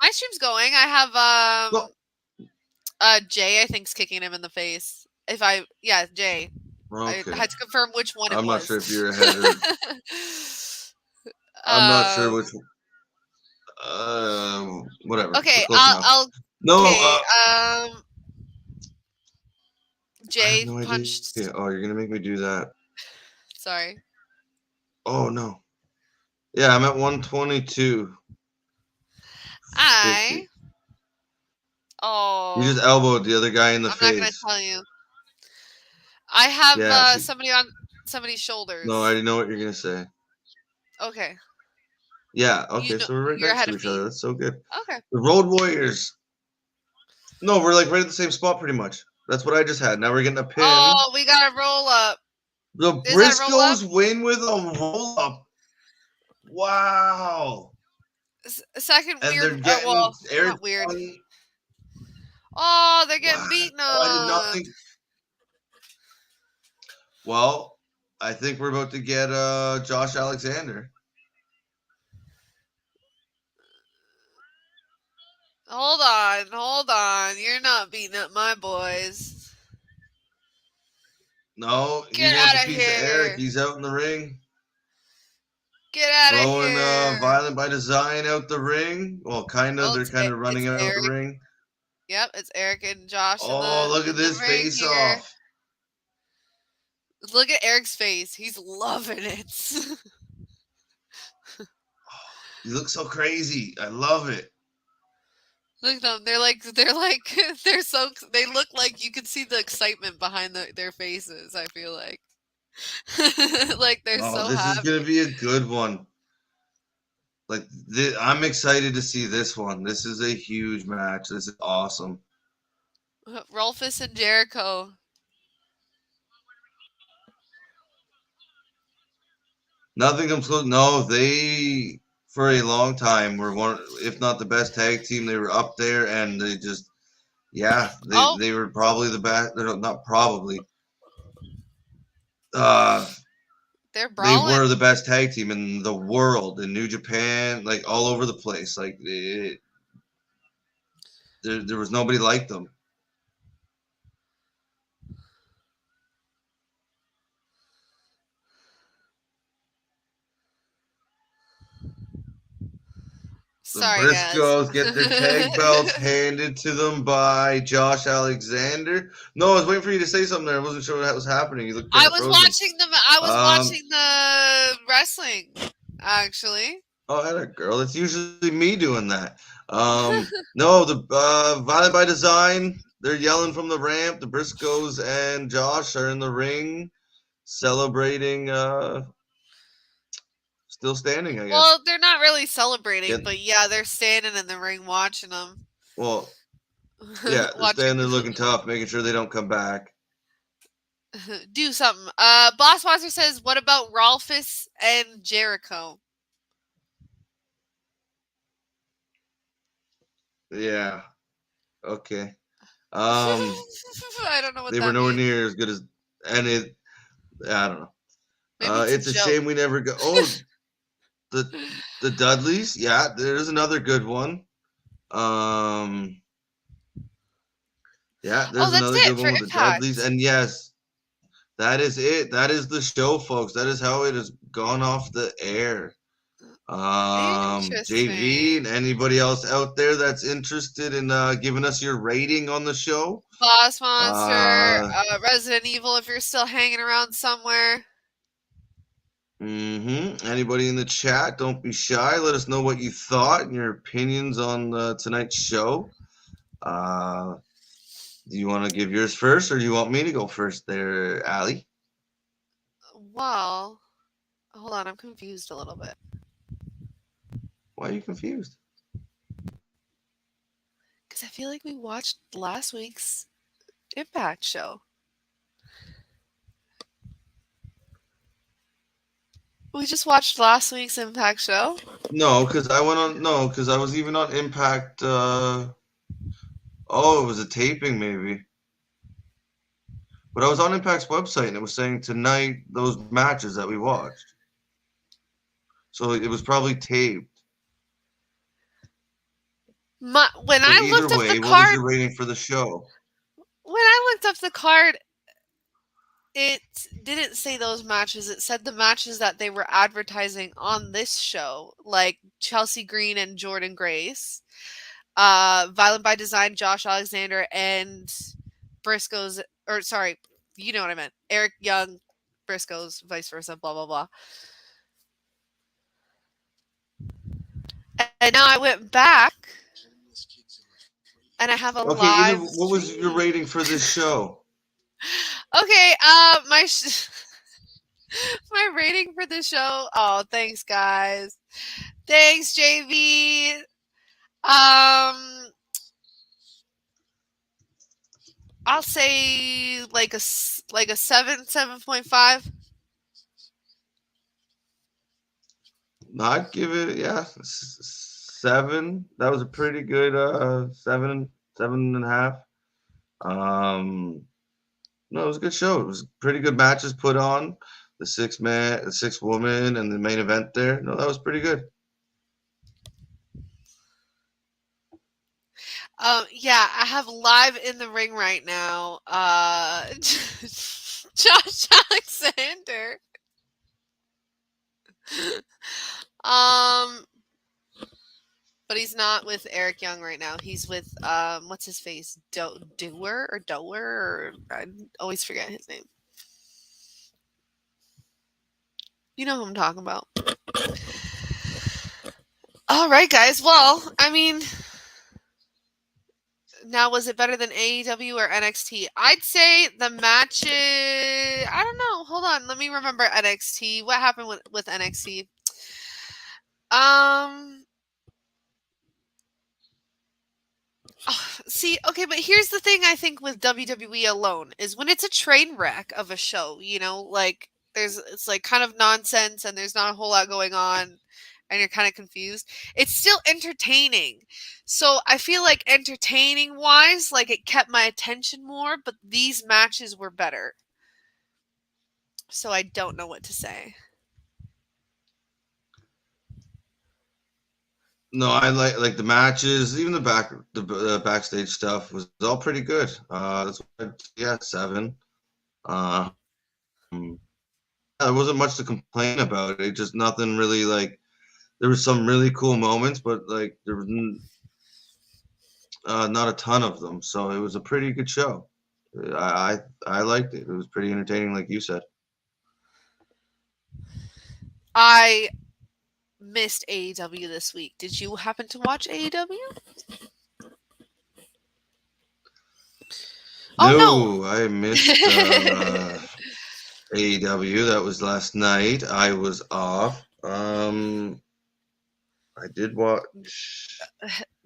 My stream's going. I have No. Jay, I think's kicking him in the face. Jay. Okay. I had to confirm which one it I'm not was. sure if you're ahead or. I'm not sure which. Whatever. Okay, We're close enough. I'll. No. Okay, I have Jay no idea. punched. Oh, you're gonna make me do that. Sorry. Oh no. Yeah, I'm at 122. I You just Oh, elbowed the other guy in the I'm not gonna face. tell you. I have Yeah. See, somebody on somebody's no, I shoulders. already know what you're gonna say. Okay, Yeah. you Okay. know So we're right you're next ahead to of each other. me. That's so good. Okay. The Road Warriors. No, we're like right at the same spot, pretty much. That's what I just had. Now we're getting a pin. Oh, we got to roll up. The Is that a roll up? Briscoes win with a roll up. Wow. Second And weird. they're getting Well, Eric. not weird. Oh, they're getting Wow. beaten I did not up. think. Well, I think we're about to get Josh Alexander. Hold on. You're not beating up my boys. No, he Get wants a out of piece of Eric. here. He's out in the ring. Get out of Throwing here. Violent by Design out the ring. Well, kind of. Oh, They're kind of it's running out the Eric. ring. Yep, it's Eric and Josh in Oh, look at the this ring face here. off. Look at Eric's face. He's loving it. He looks so crazy. I love it. Look at them. They look like you can see the excitement behind their faces, I feel like. Like they're Oh, so this is happy. gonna be a good one. Like I'm excited to see this one. This is a huge match. This is awesome. Rolfus and Jericho. Nothing comes close. No, they for a long time were one, if not the best tag team. They were up there, and they just, yeah, Oh, they were probably the best. Not probably. Uh, they're they were brawling. the best tag team in the world, in New Japan, like all over the place. Like there was nobody like them. The Sorry, guys. Briscoes get their tag belts handed to them by Josh Alexander. No, I was waiting for you to say something there. I wasn't sure what was happening. You looked kind I of was frozen. watching them. I was Um, watching the wrestling, actually. oh, that girl. It's usually me doing that. No, the Violent by Design. They're yelling from the ramp. The Briscoes and Josh are in the ring celebrating. Still standing, I guess. Well, they're not really celebrating, Get but yeah, they're standing in the ring watching them. well, yeah. They're Watching standing there looking tough, making sure they don't come back. do something. Boss Monster says, "What about Rolfus and Jericho?" Yeah. Okay. I don't know what They were that nowhere means. near as good as, and it. I don't know. Maybe it's a It's a joke. shame we never go. Oh, the the Dudleys. Yeah, there's another good one. Um, yeah, Oh, there's that's another it good for one with the Dudleys, Impact. and yes, that is it. That is the show, folks. That is how it has gone off the air. JV and Interesting. anybody else out there that's interested in giving us your rating on the show. Boss Monster, Uh, Resident Evil, if you're still hanging around somewhere. Anybody in the chat, don't be shy. Let us know what you thought and your opinions on tonight's show. Do you want to give yours first, or do you want me to go first there, Allie? Well, hold on, I'm confused a little bit. Why are you confused? Because I feel like we watched last week's Impact show. We just watched last week's Impact show? No, because I went on. No, because I was even on Impact. Oh, it was a taping, maybe. But I was on Impact's website, and it was saying tonight those matches that we watched. So it was probably taped. When But I either looked up the way, what was card, your rating for the show? when I looked up the card, it didn't say those matches. It said the matches that they were advertising on this show, like Chelsea Green and Jordan Grace, Violent by Design, Josh Alexander, and Briscoes, or sorry, you know what I meant. Eric Young, Briscoes, vice versa, blah, blah, blah. And now I went back and I have a Okay, Ethan, live what was your stream. rating for this show? Okay, my rating for the show. Oh, thanks, guys. Thanks, JV. I'll say like a 7.5. I'd give it, yeah, 7. That was a pretty good 7.5. No, it was a good show. It was pretty good matches put on. The 6 man, the 6 woman, and the main event there. No, that was pretty good. Yeah, I have live in the ring right now. Josh Alexander. um, but he's not with Eric Young right now. He's with what's his face? Doer or I always forget his name. You know who I'm talking about. All right, guys. Well, I mean, now was it better than AEW or NXT? I'd say the matches. I don't know. Hold on. Let me remember NXT. What happened with NXT? See, okay, but here's the thing I think with WWE alone is when it's a train wreck of a show, like it's like kind of nonsense and there's not a whole lot going on and you're kind of confused. It's still entertaining. So I feel like entertaining wise, like it kept my attention more, but these matches were better. So I don't know what to say. No, I like the matches, even the backstage stuff was all pretty good. That's why, yeah, 7. Uh, there wasn't much to complain about. It just nothing really like. There was some really cool moments, but like there was not a ton of them. So it was a pretty good show. I liked it. It was pretty entertaining, like you said. I missed AEW this week. Did you happen to watch AEW? Oh No, no. I missed AEW. That was last night. I was off. I did watch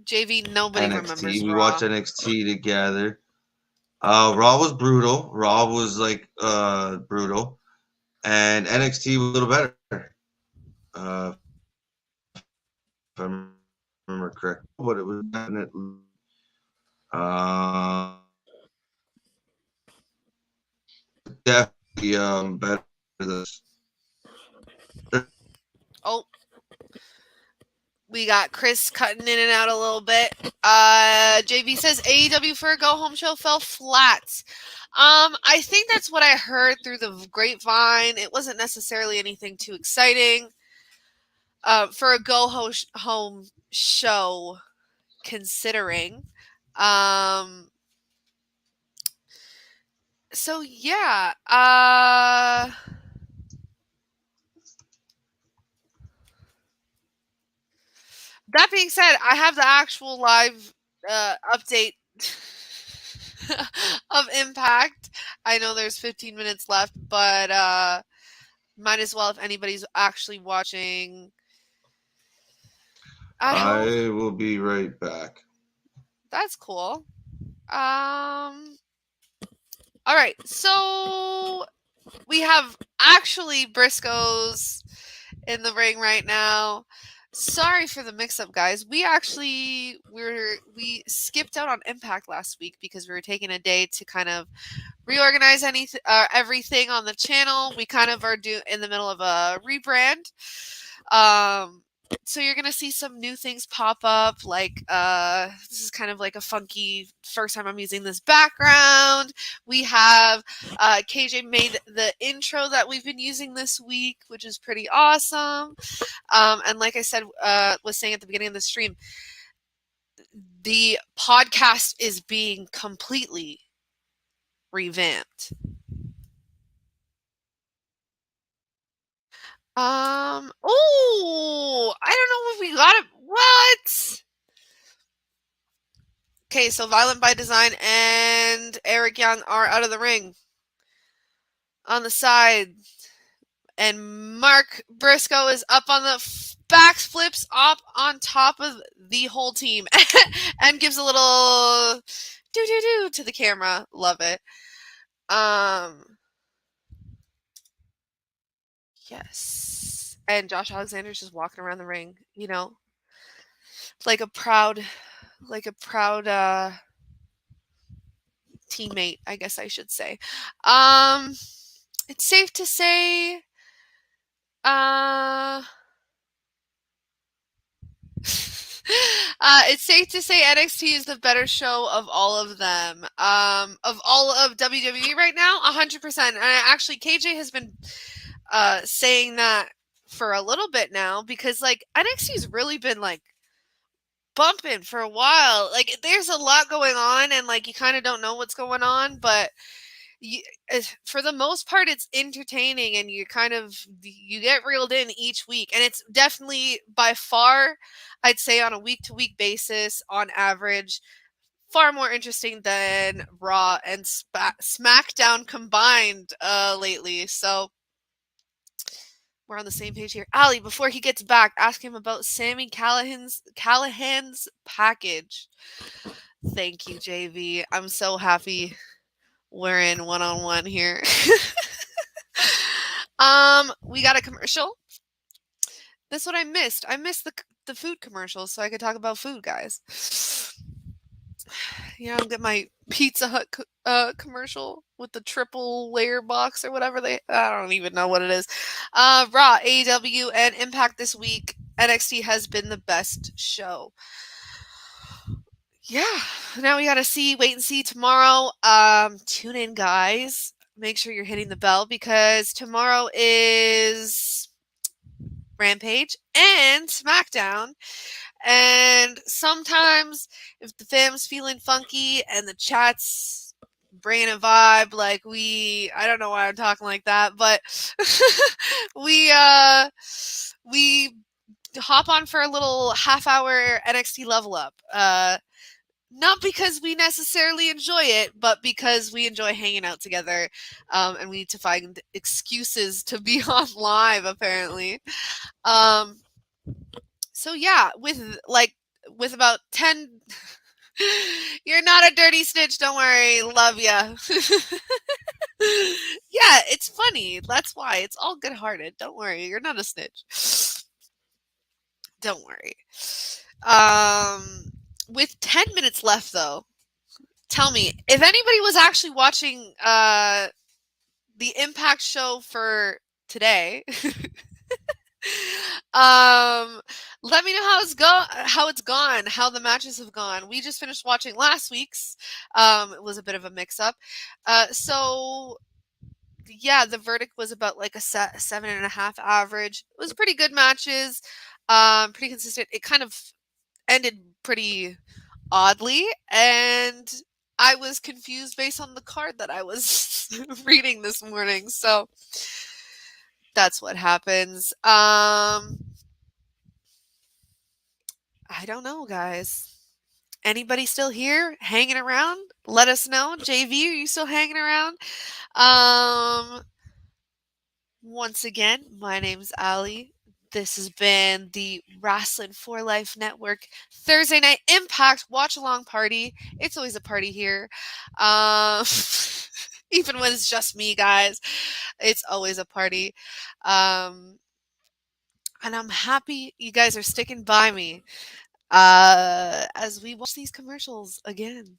JV, nobody NXT. remembers We watched Raw. NXT together. Raw was brutal. Raw was like brutal, and NXT was a little better. Uh, if I remember correct, but it was definitely uh, definitely better than this. Oh, we got Chris cutting in and out a little bit. JV says AEW for a go home show fell flat. I think that's what I heard through the grapevine. It wasn't necessarily anything too exciting. For a home show, considering. So yeah. That being said, I have the actual live update of Impact. I know there's 15 minutes left, but might as well if anybody's actually watching at home. I will be right back. That's cool. All right, so we have actually Briscoes in the ring right now. Sorry for the mix-up, guys. We skipped out on Impact last week because we were taking a day to kind of reorganize everything on the channel. We kind of are in the middle of a rebrand. So you're gonna see some new things pop up. Like this is kind of like a funky first time I'm using this background. We have KJ made the intro that we've been using this week, which is pretty awesome. And like I said, was saying at the beginning of the stream, the podcast is being completely revamped. Oh, I don't know if we got it. What? Okay, so Violent by Design and Eric Young are out of the ring. On the side, and Mark Briscoe is up on the back flips up on top of the whole team and gives a little do to the camera. Love it. Yes. And Josh Alexander's just walking around the ring, you know, like a proud teammate, I guess I should say. It's safe to say it's safe to say NXT is the better show of all of them. Of all of WWE right now, 100%. And actually, KJ has been saying that for a little bit now because like NXT's really been like bumping for a while. Like there's a lot going on, and like you kind of don't know what's going on, but you, for the most part it's entertaining and you get reeled in each week, and it's definitely by far, I'd say on a week to week basis on average, far more interesting than Raw and SmackDown combined lately. So we're on the same page here. Ali, before he gets back, ask him about Sammy Callahan's package. Thank you, JV. I'm so happy we're in one-on-one here. We got a commercial. That's what I missed. I missed the food commercials, so I could talk about food, guys. Yeah, I'll get my Pizza Hut commercial with the triple layer box or whatever I don't even know what it is. Raw, AEW, and Impact this week. NXT has been the best show. Yeah, now we gotta wait and see tomorrow. Tune in, guys. Make sure you're hitting the bell because tomorrow is Rampage and SmackDown. And sometimes if the fam's feeling funky and the chat's bringing a vibe, like I don't know why I'm talking like that, but we hop on for a little half-hour NXT level up. Not because we necessarily enjoy it, but because we enjoy hanging out together, and we need to find excuses to be on live, apparently. So yeah, with about 10 you're not a dirty snitch, don't worry, love ya. Yeah, it's funny. That's why. It's all good-hearted. Don't worry, you're not a snitch. Don't worry. With 10 minutes left though, tell me, if anybody was actually watching the Impact show for today, let me know how it's gone, how the matches have gone. We just finished watching last week's. It was a bit of a mix-up. So yeah, the verdict was about like a 7.5 average. It was pretty good matches, pretty consistent. It kind of ended pretty oddly, and I was confused based on the card that I was reading this morning. So that's what happens. I don't know, guys. Anybody still here hanging around? Let us know. JV, are you still hanging around? Once again, my name's Ali. This has been the Wrasslin for Life Network Thursday Night Impact Watch Along Party. It's always a party here. Even when it's just me, guys, it's always a party. And I'm happy you guys are sticking by me as we watch these commercials again.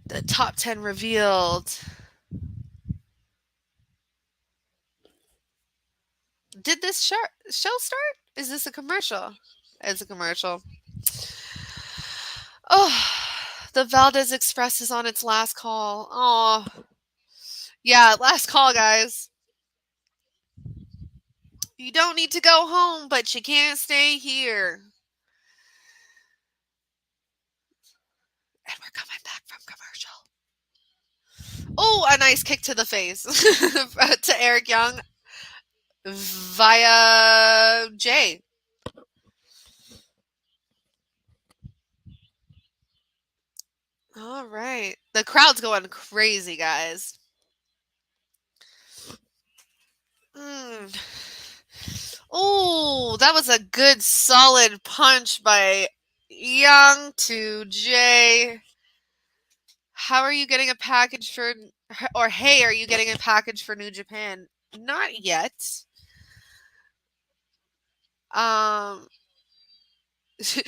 The top 10 revealed. Did this show start? Is this a commercial? It's a commercial. Oh, the Valdez Express is on its last call. Oh, yeah, last call, guys. You don't need to go home, but you can't stay here. And we're coming back from commercial. Oh, a nice kick to the face to Eric Young via Jay. All right. The crowd's going crazy, guys. Mm. Oh, that was a good solid punch by Young to Jay. How are you getting a package for, or hey, are you getting a package for New Japan? Not yet. Um, JB,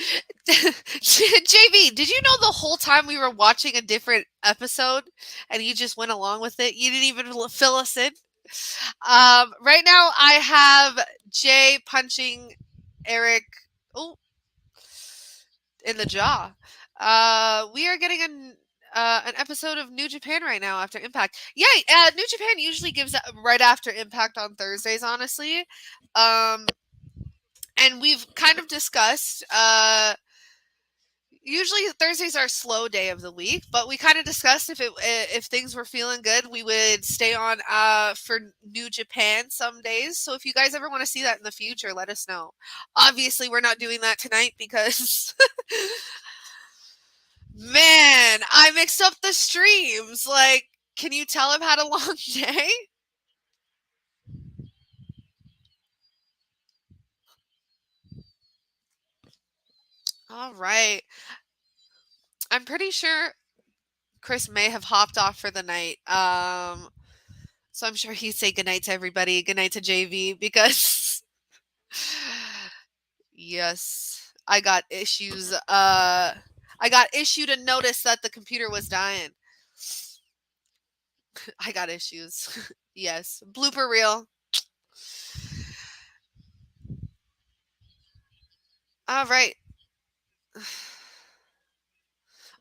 did you know the whole time we were watching a different episode and you just went along with it? You didn't even fill us in. Right now I have Jay punching Eric. Oh, in the jaw. We are getting an episode of New Japan right now after Impact. Yeah, New Japan usually gives right after Impact on Thursdays, honestly. And we've kind of discussed. Usually Thursdays are a slow day of the week, but we kind of discussed if things were feeling good, we would stay on for New Japan some days. So if you guys ever want to see that in the future, let us know. Obviously, we're not doing that tonight because man, I mixed up the streams. Like, can you tell I've had a long day? All right. I'm pretty sure Chris may have hopped off for the night. So I'm sure he'd say goodnight to everybody. Good night to JV because yes, I got issues. I got issued a notice that the computer was dying. I got issues. Yes. Blooper reel. All right.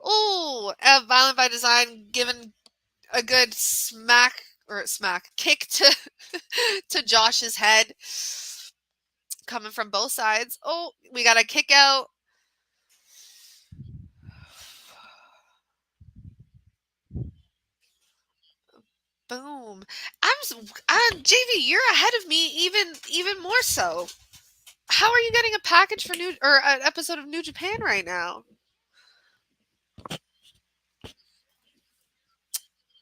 Oh, Violent by Design given a good smack kick to to Josh's head coming from both sides. Oh, we got a kick out. Boom. JV, you're ahead of me even more so. How are you getting a package for an episode of New Japan right now?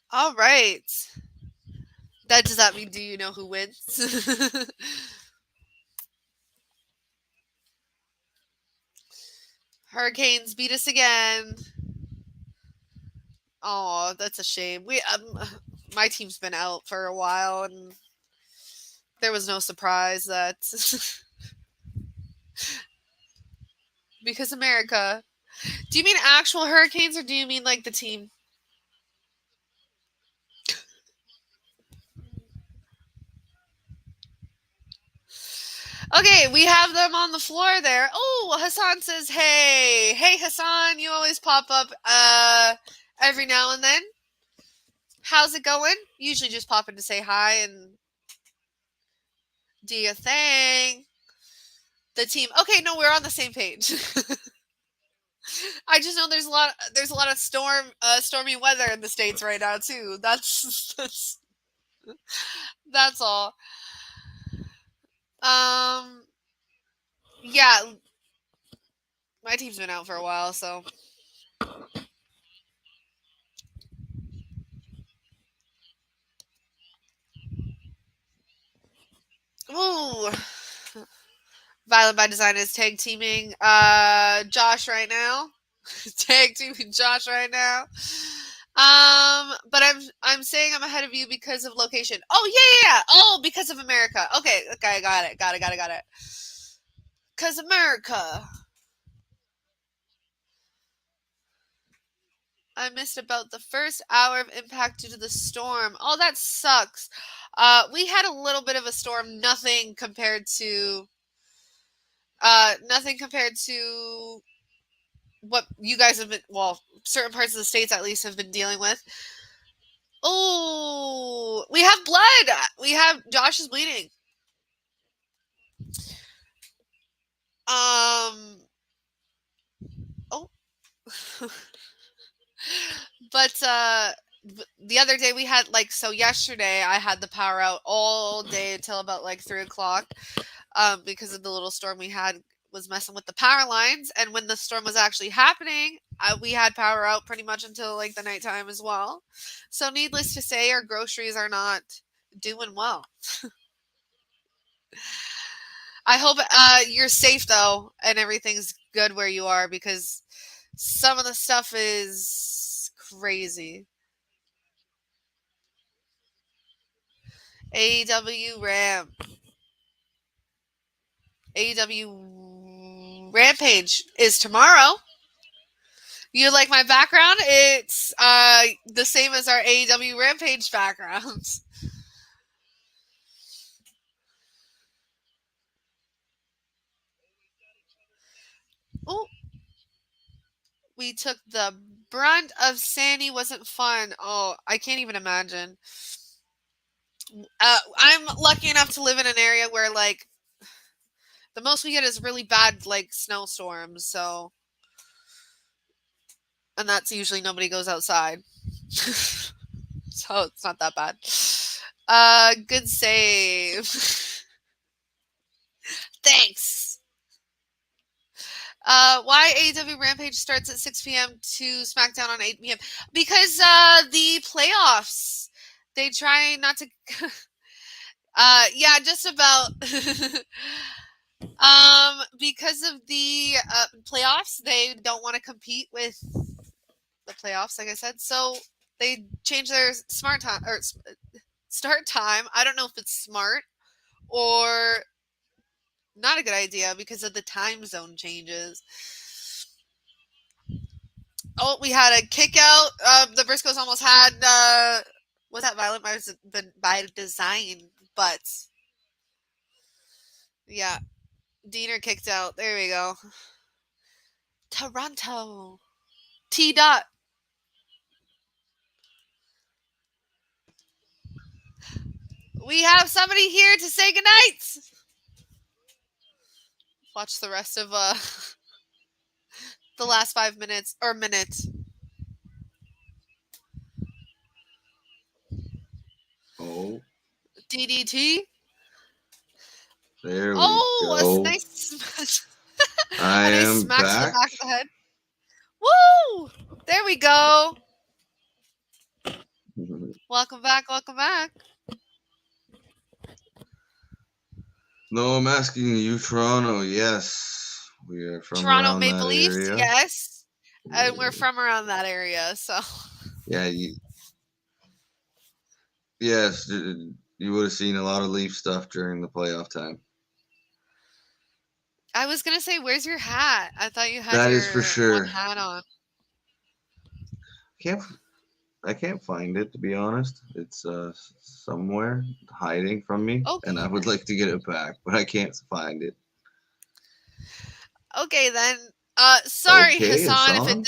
All right. That does that mean do you know who wins? Hurricanes beat us again. Oh, that's a shame. We my team's been out for a while and there was no surprise that because America. Do you mean actual Hurricanes or do you mean like the team? Okay, we have them on the floor there. Oh, Hassan says, "Hey, hey, Hassan, you always pop up every now and then. How's it going? Usually just pop in to say hi and do your thing." The team. Okay, no, we're on the same page. I just know there's a lot of stormy weather in the States right now too. That's all. Um, yeah, my team's been out for a while, so. Ooh. Violent by Design is tag teaming Josh right now. Tag teaming Josh right now. But I'm saying I'm ahead of you because of location. Oh yeah. Oh, because of America. Okay, got it. Cause America. I missed about the first hour of Impact due to the storm. Oh, that sucks. We had a little bit of a storm. Nothing compared to what you guys have been. Well, certain parts of the states at least have been dealing with. Oh, we have blood. We have Josh is bleeding. Um. Oh. But the other day we had yesterday I had the power out all day until about like 3 o'clock because of the little storm we had was messing with the power lines, and when the storm was actually happening we had power out pretty much until like the nighttime as well. So needless to say, our groceries are not doing well. I hope you're safe though, and everything's good where you are because some of the stuff is crazy. AEW Ram. AEW Rampage is tomorrow. You like my background? It's the same as our AEW Rampage backgrounds. Oh, we took the brunt of Sandy wasn't fun. Oh, I can't even imagine. I'm lucky enough to live in an area where like the most we get is really bad like snowstorms. So, and that's usually nobody goes outside. So it's not that bad. Good save. Thanks. Why AEW Rampage starts at 6 p.m. to SmackDown on 8 p.m. Because the playoffs. They try not to. Yeah, just about. Because of the playoffs, they don't want to compete with the playoffs, like I said. So they change their smart time or start time. I don't know if it's smart or not a good idea because of the time zone changes. Oh, we had a kick out. The Briscoes almost had was that violent by design, but yeah, Diener kicked out. There we go. Toronto. T dot. We have somebody here to say goodnight. Watch the rest of the last 5 minutes or minutes. Oh, DDT. there we Oh, go. a nice, I a nice am smack to the back. back of the head. Woo! There we go. Welcome back. Welcome back. No, I'm asking you, Toronto. Yes, we are from Toronto around Maple that Leafs, area. yes. And we're from around that area, so. Yeah, yes, you would have seen a lot of Leaf stuff during the playoff time. I was going to say, where's your hat? I thought you had That is for your one sure. hat on. I can't find it, to be honest. It's somewhere hiding from me, and I Okay. would like to get it back, but I can't find it. Okay, then. Sorry, Okay, Hassan, Hassan.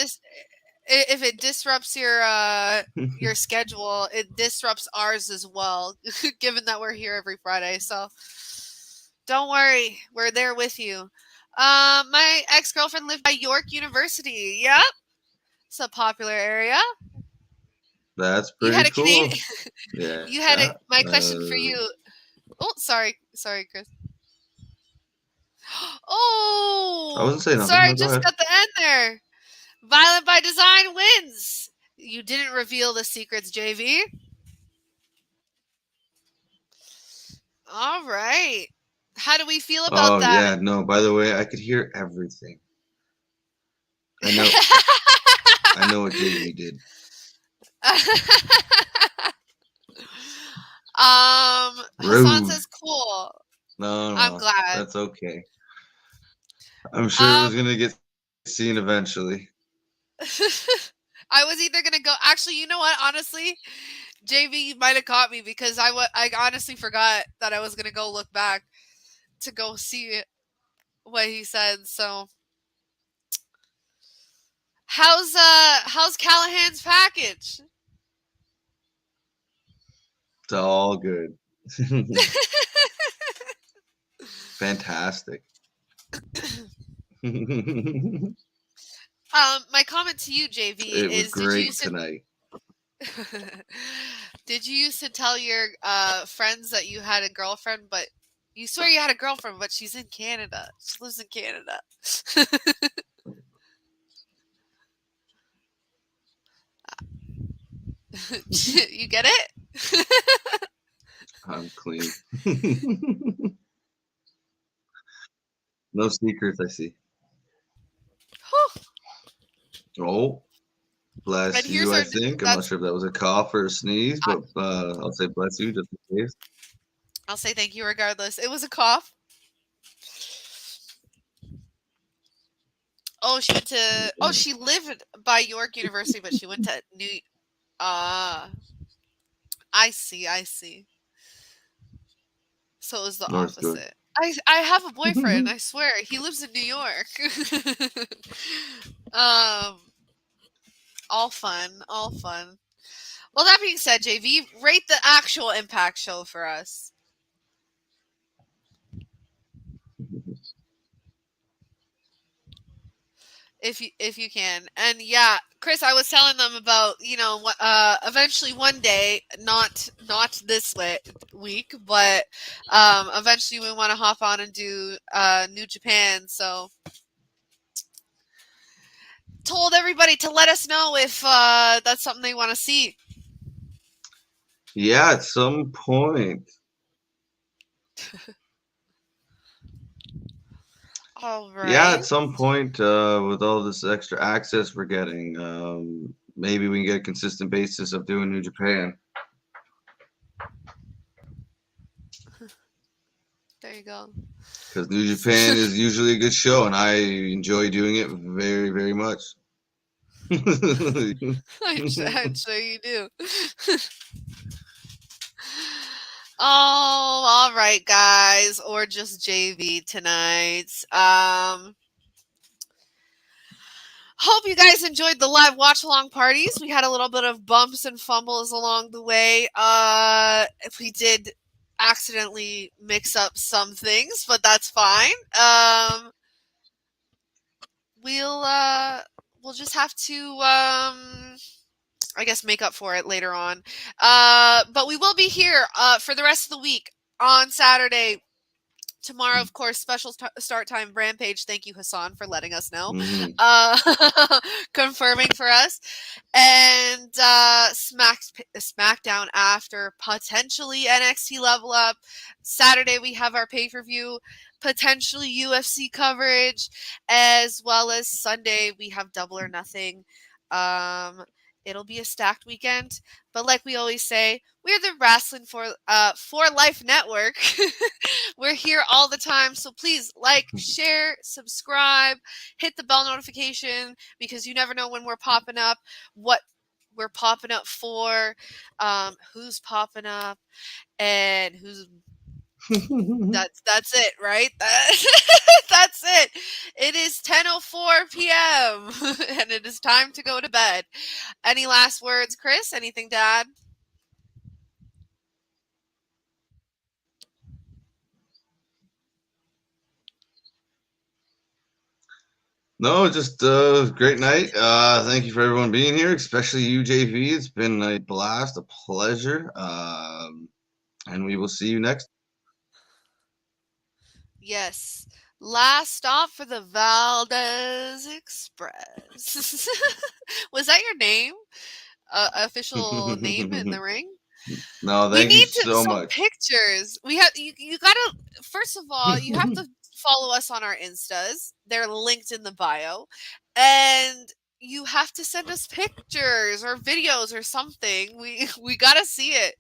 if it disrupts your schedule, it disrupts ours as well, given that we're here every Friday. So don't worry, we're there with you. My ex-girlfriend lived by York University. Yep, it's a popular area. That's You pretty had a cool. Canadian. Yeah. You had a. My question for you. Oh, sorry, Chris. I Oh, wasn't saying nothing. sorry, No, go just ahead. got the end there. Violent by Design wins. You didn't reveal the secrets, JV. All right. How do we feel about Oh that? yeah, no. By the way, I could hear everything. I know. I know what JV did. Hassan Rude. says cool. No, I'm no, glad. that's okay. I'm sure it was gonna get seen eventually. I was either gonna go. Actually, you know what? Honestly, JV might have caught me because I honestly forgot that I was gonna go look back to go see what he said. So, how's Callahan's package? It's all good. Fantastic. It My comment to you, JV, was is great tonight. did you used to tell your friends that you had a girlfriend, but you swear you had a girlfriend, but she's in Canada. She lives in Canada. You get it? I'm clean. No secrets, I see. Oh, And bless here's you, I our think. I'm not that's sure if that was a cough or a sneeze, but I'll say bless you just in case. I'll say thank you regardless. It was a cough. Oh, she went to she lived by York University, but she went to uh I see, I see. So it was the North York. opposite. I have a boyfriend, I swear. He lives in New York. um all fun, all fun. Well, that being said, JV, rate the actual Impact show for us. If you can. And yeah, Chris, I was telling them about, eventually one day, not this week, but eventually we want to hop on and do New Japan. So told everybody to let us know if that's something they want to see. Yeah, at some point. All Yeah, right. at some point, with all this extra access we're getting, maybe we can get a consistent basis of doing New Japan. There you go. Because New Japan is usually a good show, and I enjoy doing it very, very much. I'm sure you do. Oh, all right, guys, or just JV tonight. Hope you guys enjoyed the live watch along parties. We had a little bit of bumps and fumbles along the way. If we did accidentally mix up some things, but that's fine. We'll just have to I guess make up for it later on. But we will be here for the rest of the week on Saturday. Tomorrow, of course, special start time Rampage. Thank you, Hassan, for letting us know. Confirming for us. And SmackDown after, potentially NXT Level Up. Saturday, we have our pay-per-view, potentially UFC coverage, as well as Sunday, we have Double or Nothing. It'll be a stacked weekend, but like we always say, we're the Wrasslin for Life Network. We're here all the time, so please like, share, subscribe, hit the bell notification, because you never know when we're popping up, what we're popping up for, who's popping up, and who's. That's it, right? That's it. It is 10:04 p.m. and it is time to go to bed. Any last words, Chris? Anything to add? No, just great night. Thank you for everyone being here, especially you, JV. It's been a blast, a pleasure. And we will see you next. Yes. Last stop for the Valdez Express. Was that your name? Official name in the ring? No, We thank you need so some much. pictures. We have you gotta, first of all, you have to follow us on our Instas. They're linked in the bio. And you have to send us pictures or videos or something. We gotta see it.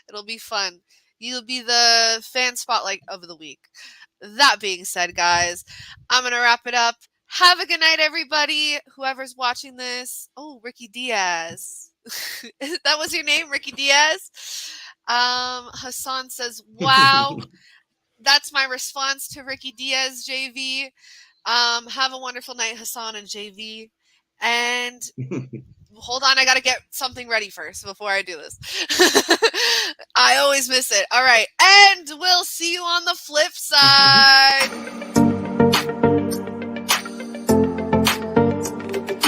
It'll be fun. You'll be the fan spotlight of the week. That being said, guys, I'm gonna wrap it up. Have a good night, everybody. Whoever's watching this. Oh, Ricky Diaz. That was your name, Ricky Diaz? Hassan says, wow. That's my response to Ricky Diaz, JV. Have a wonderful night, Hassan and JV. And hold on, I gotta get something ready first before I do this. I always miss it. All right, and we'll see you on the flip side.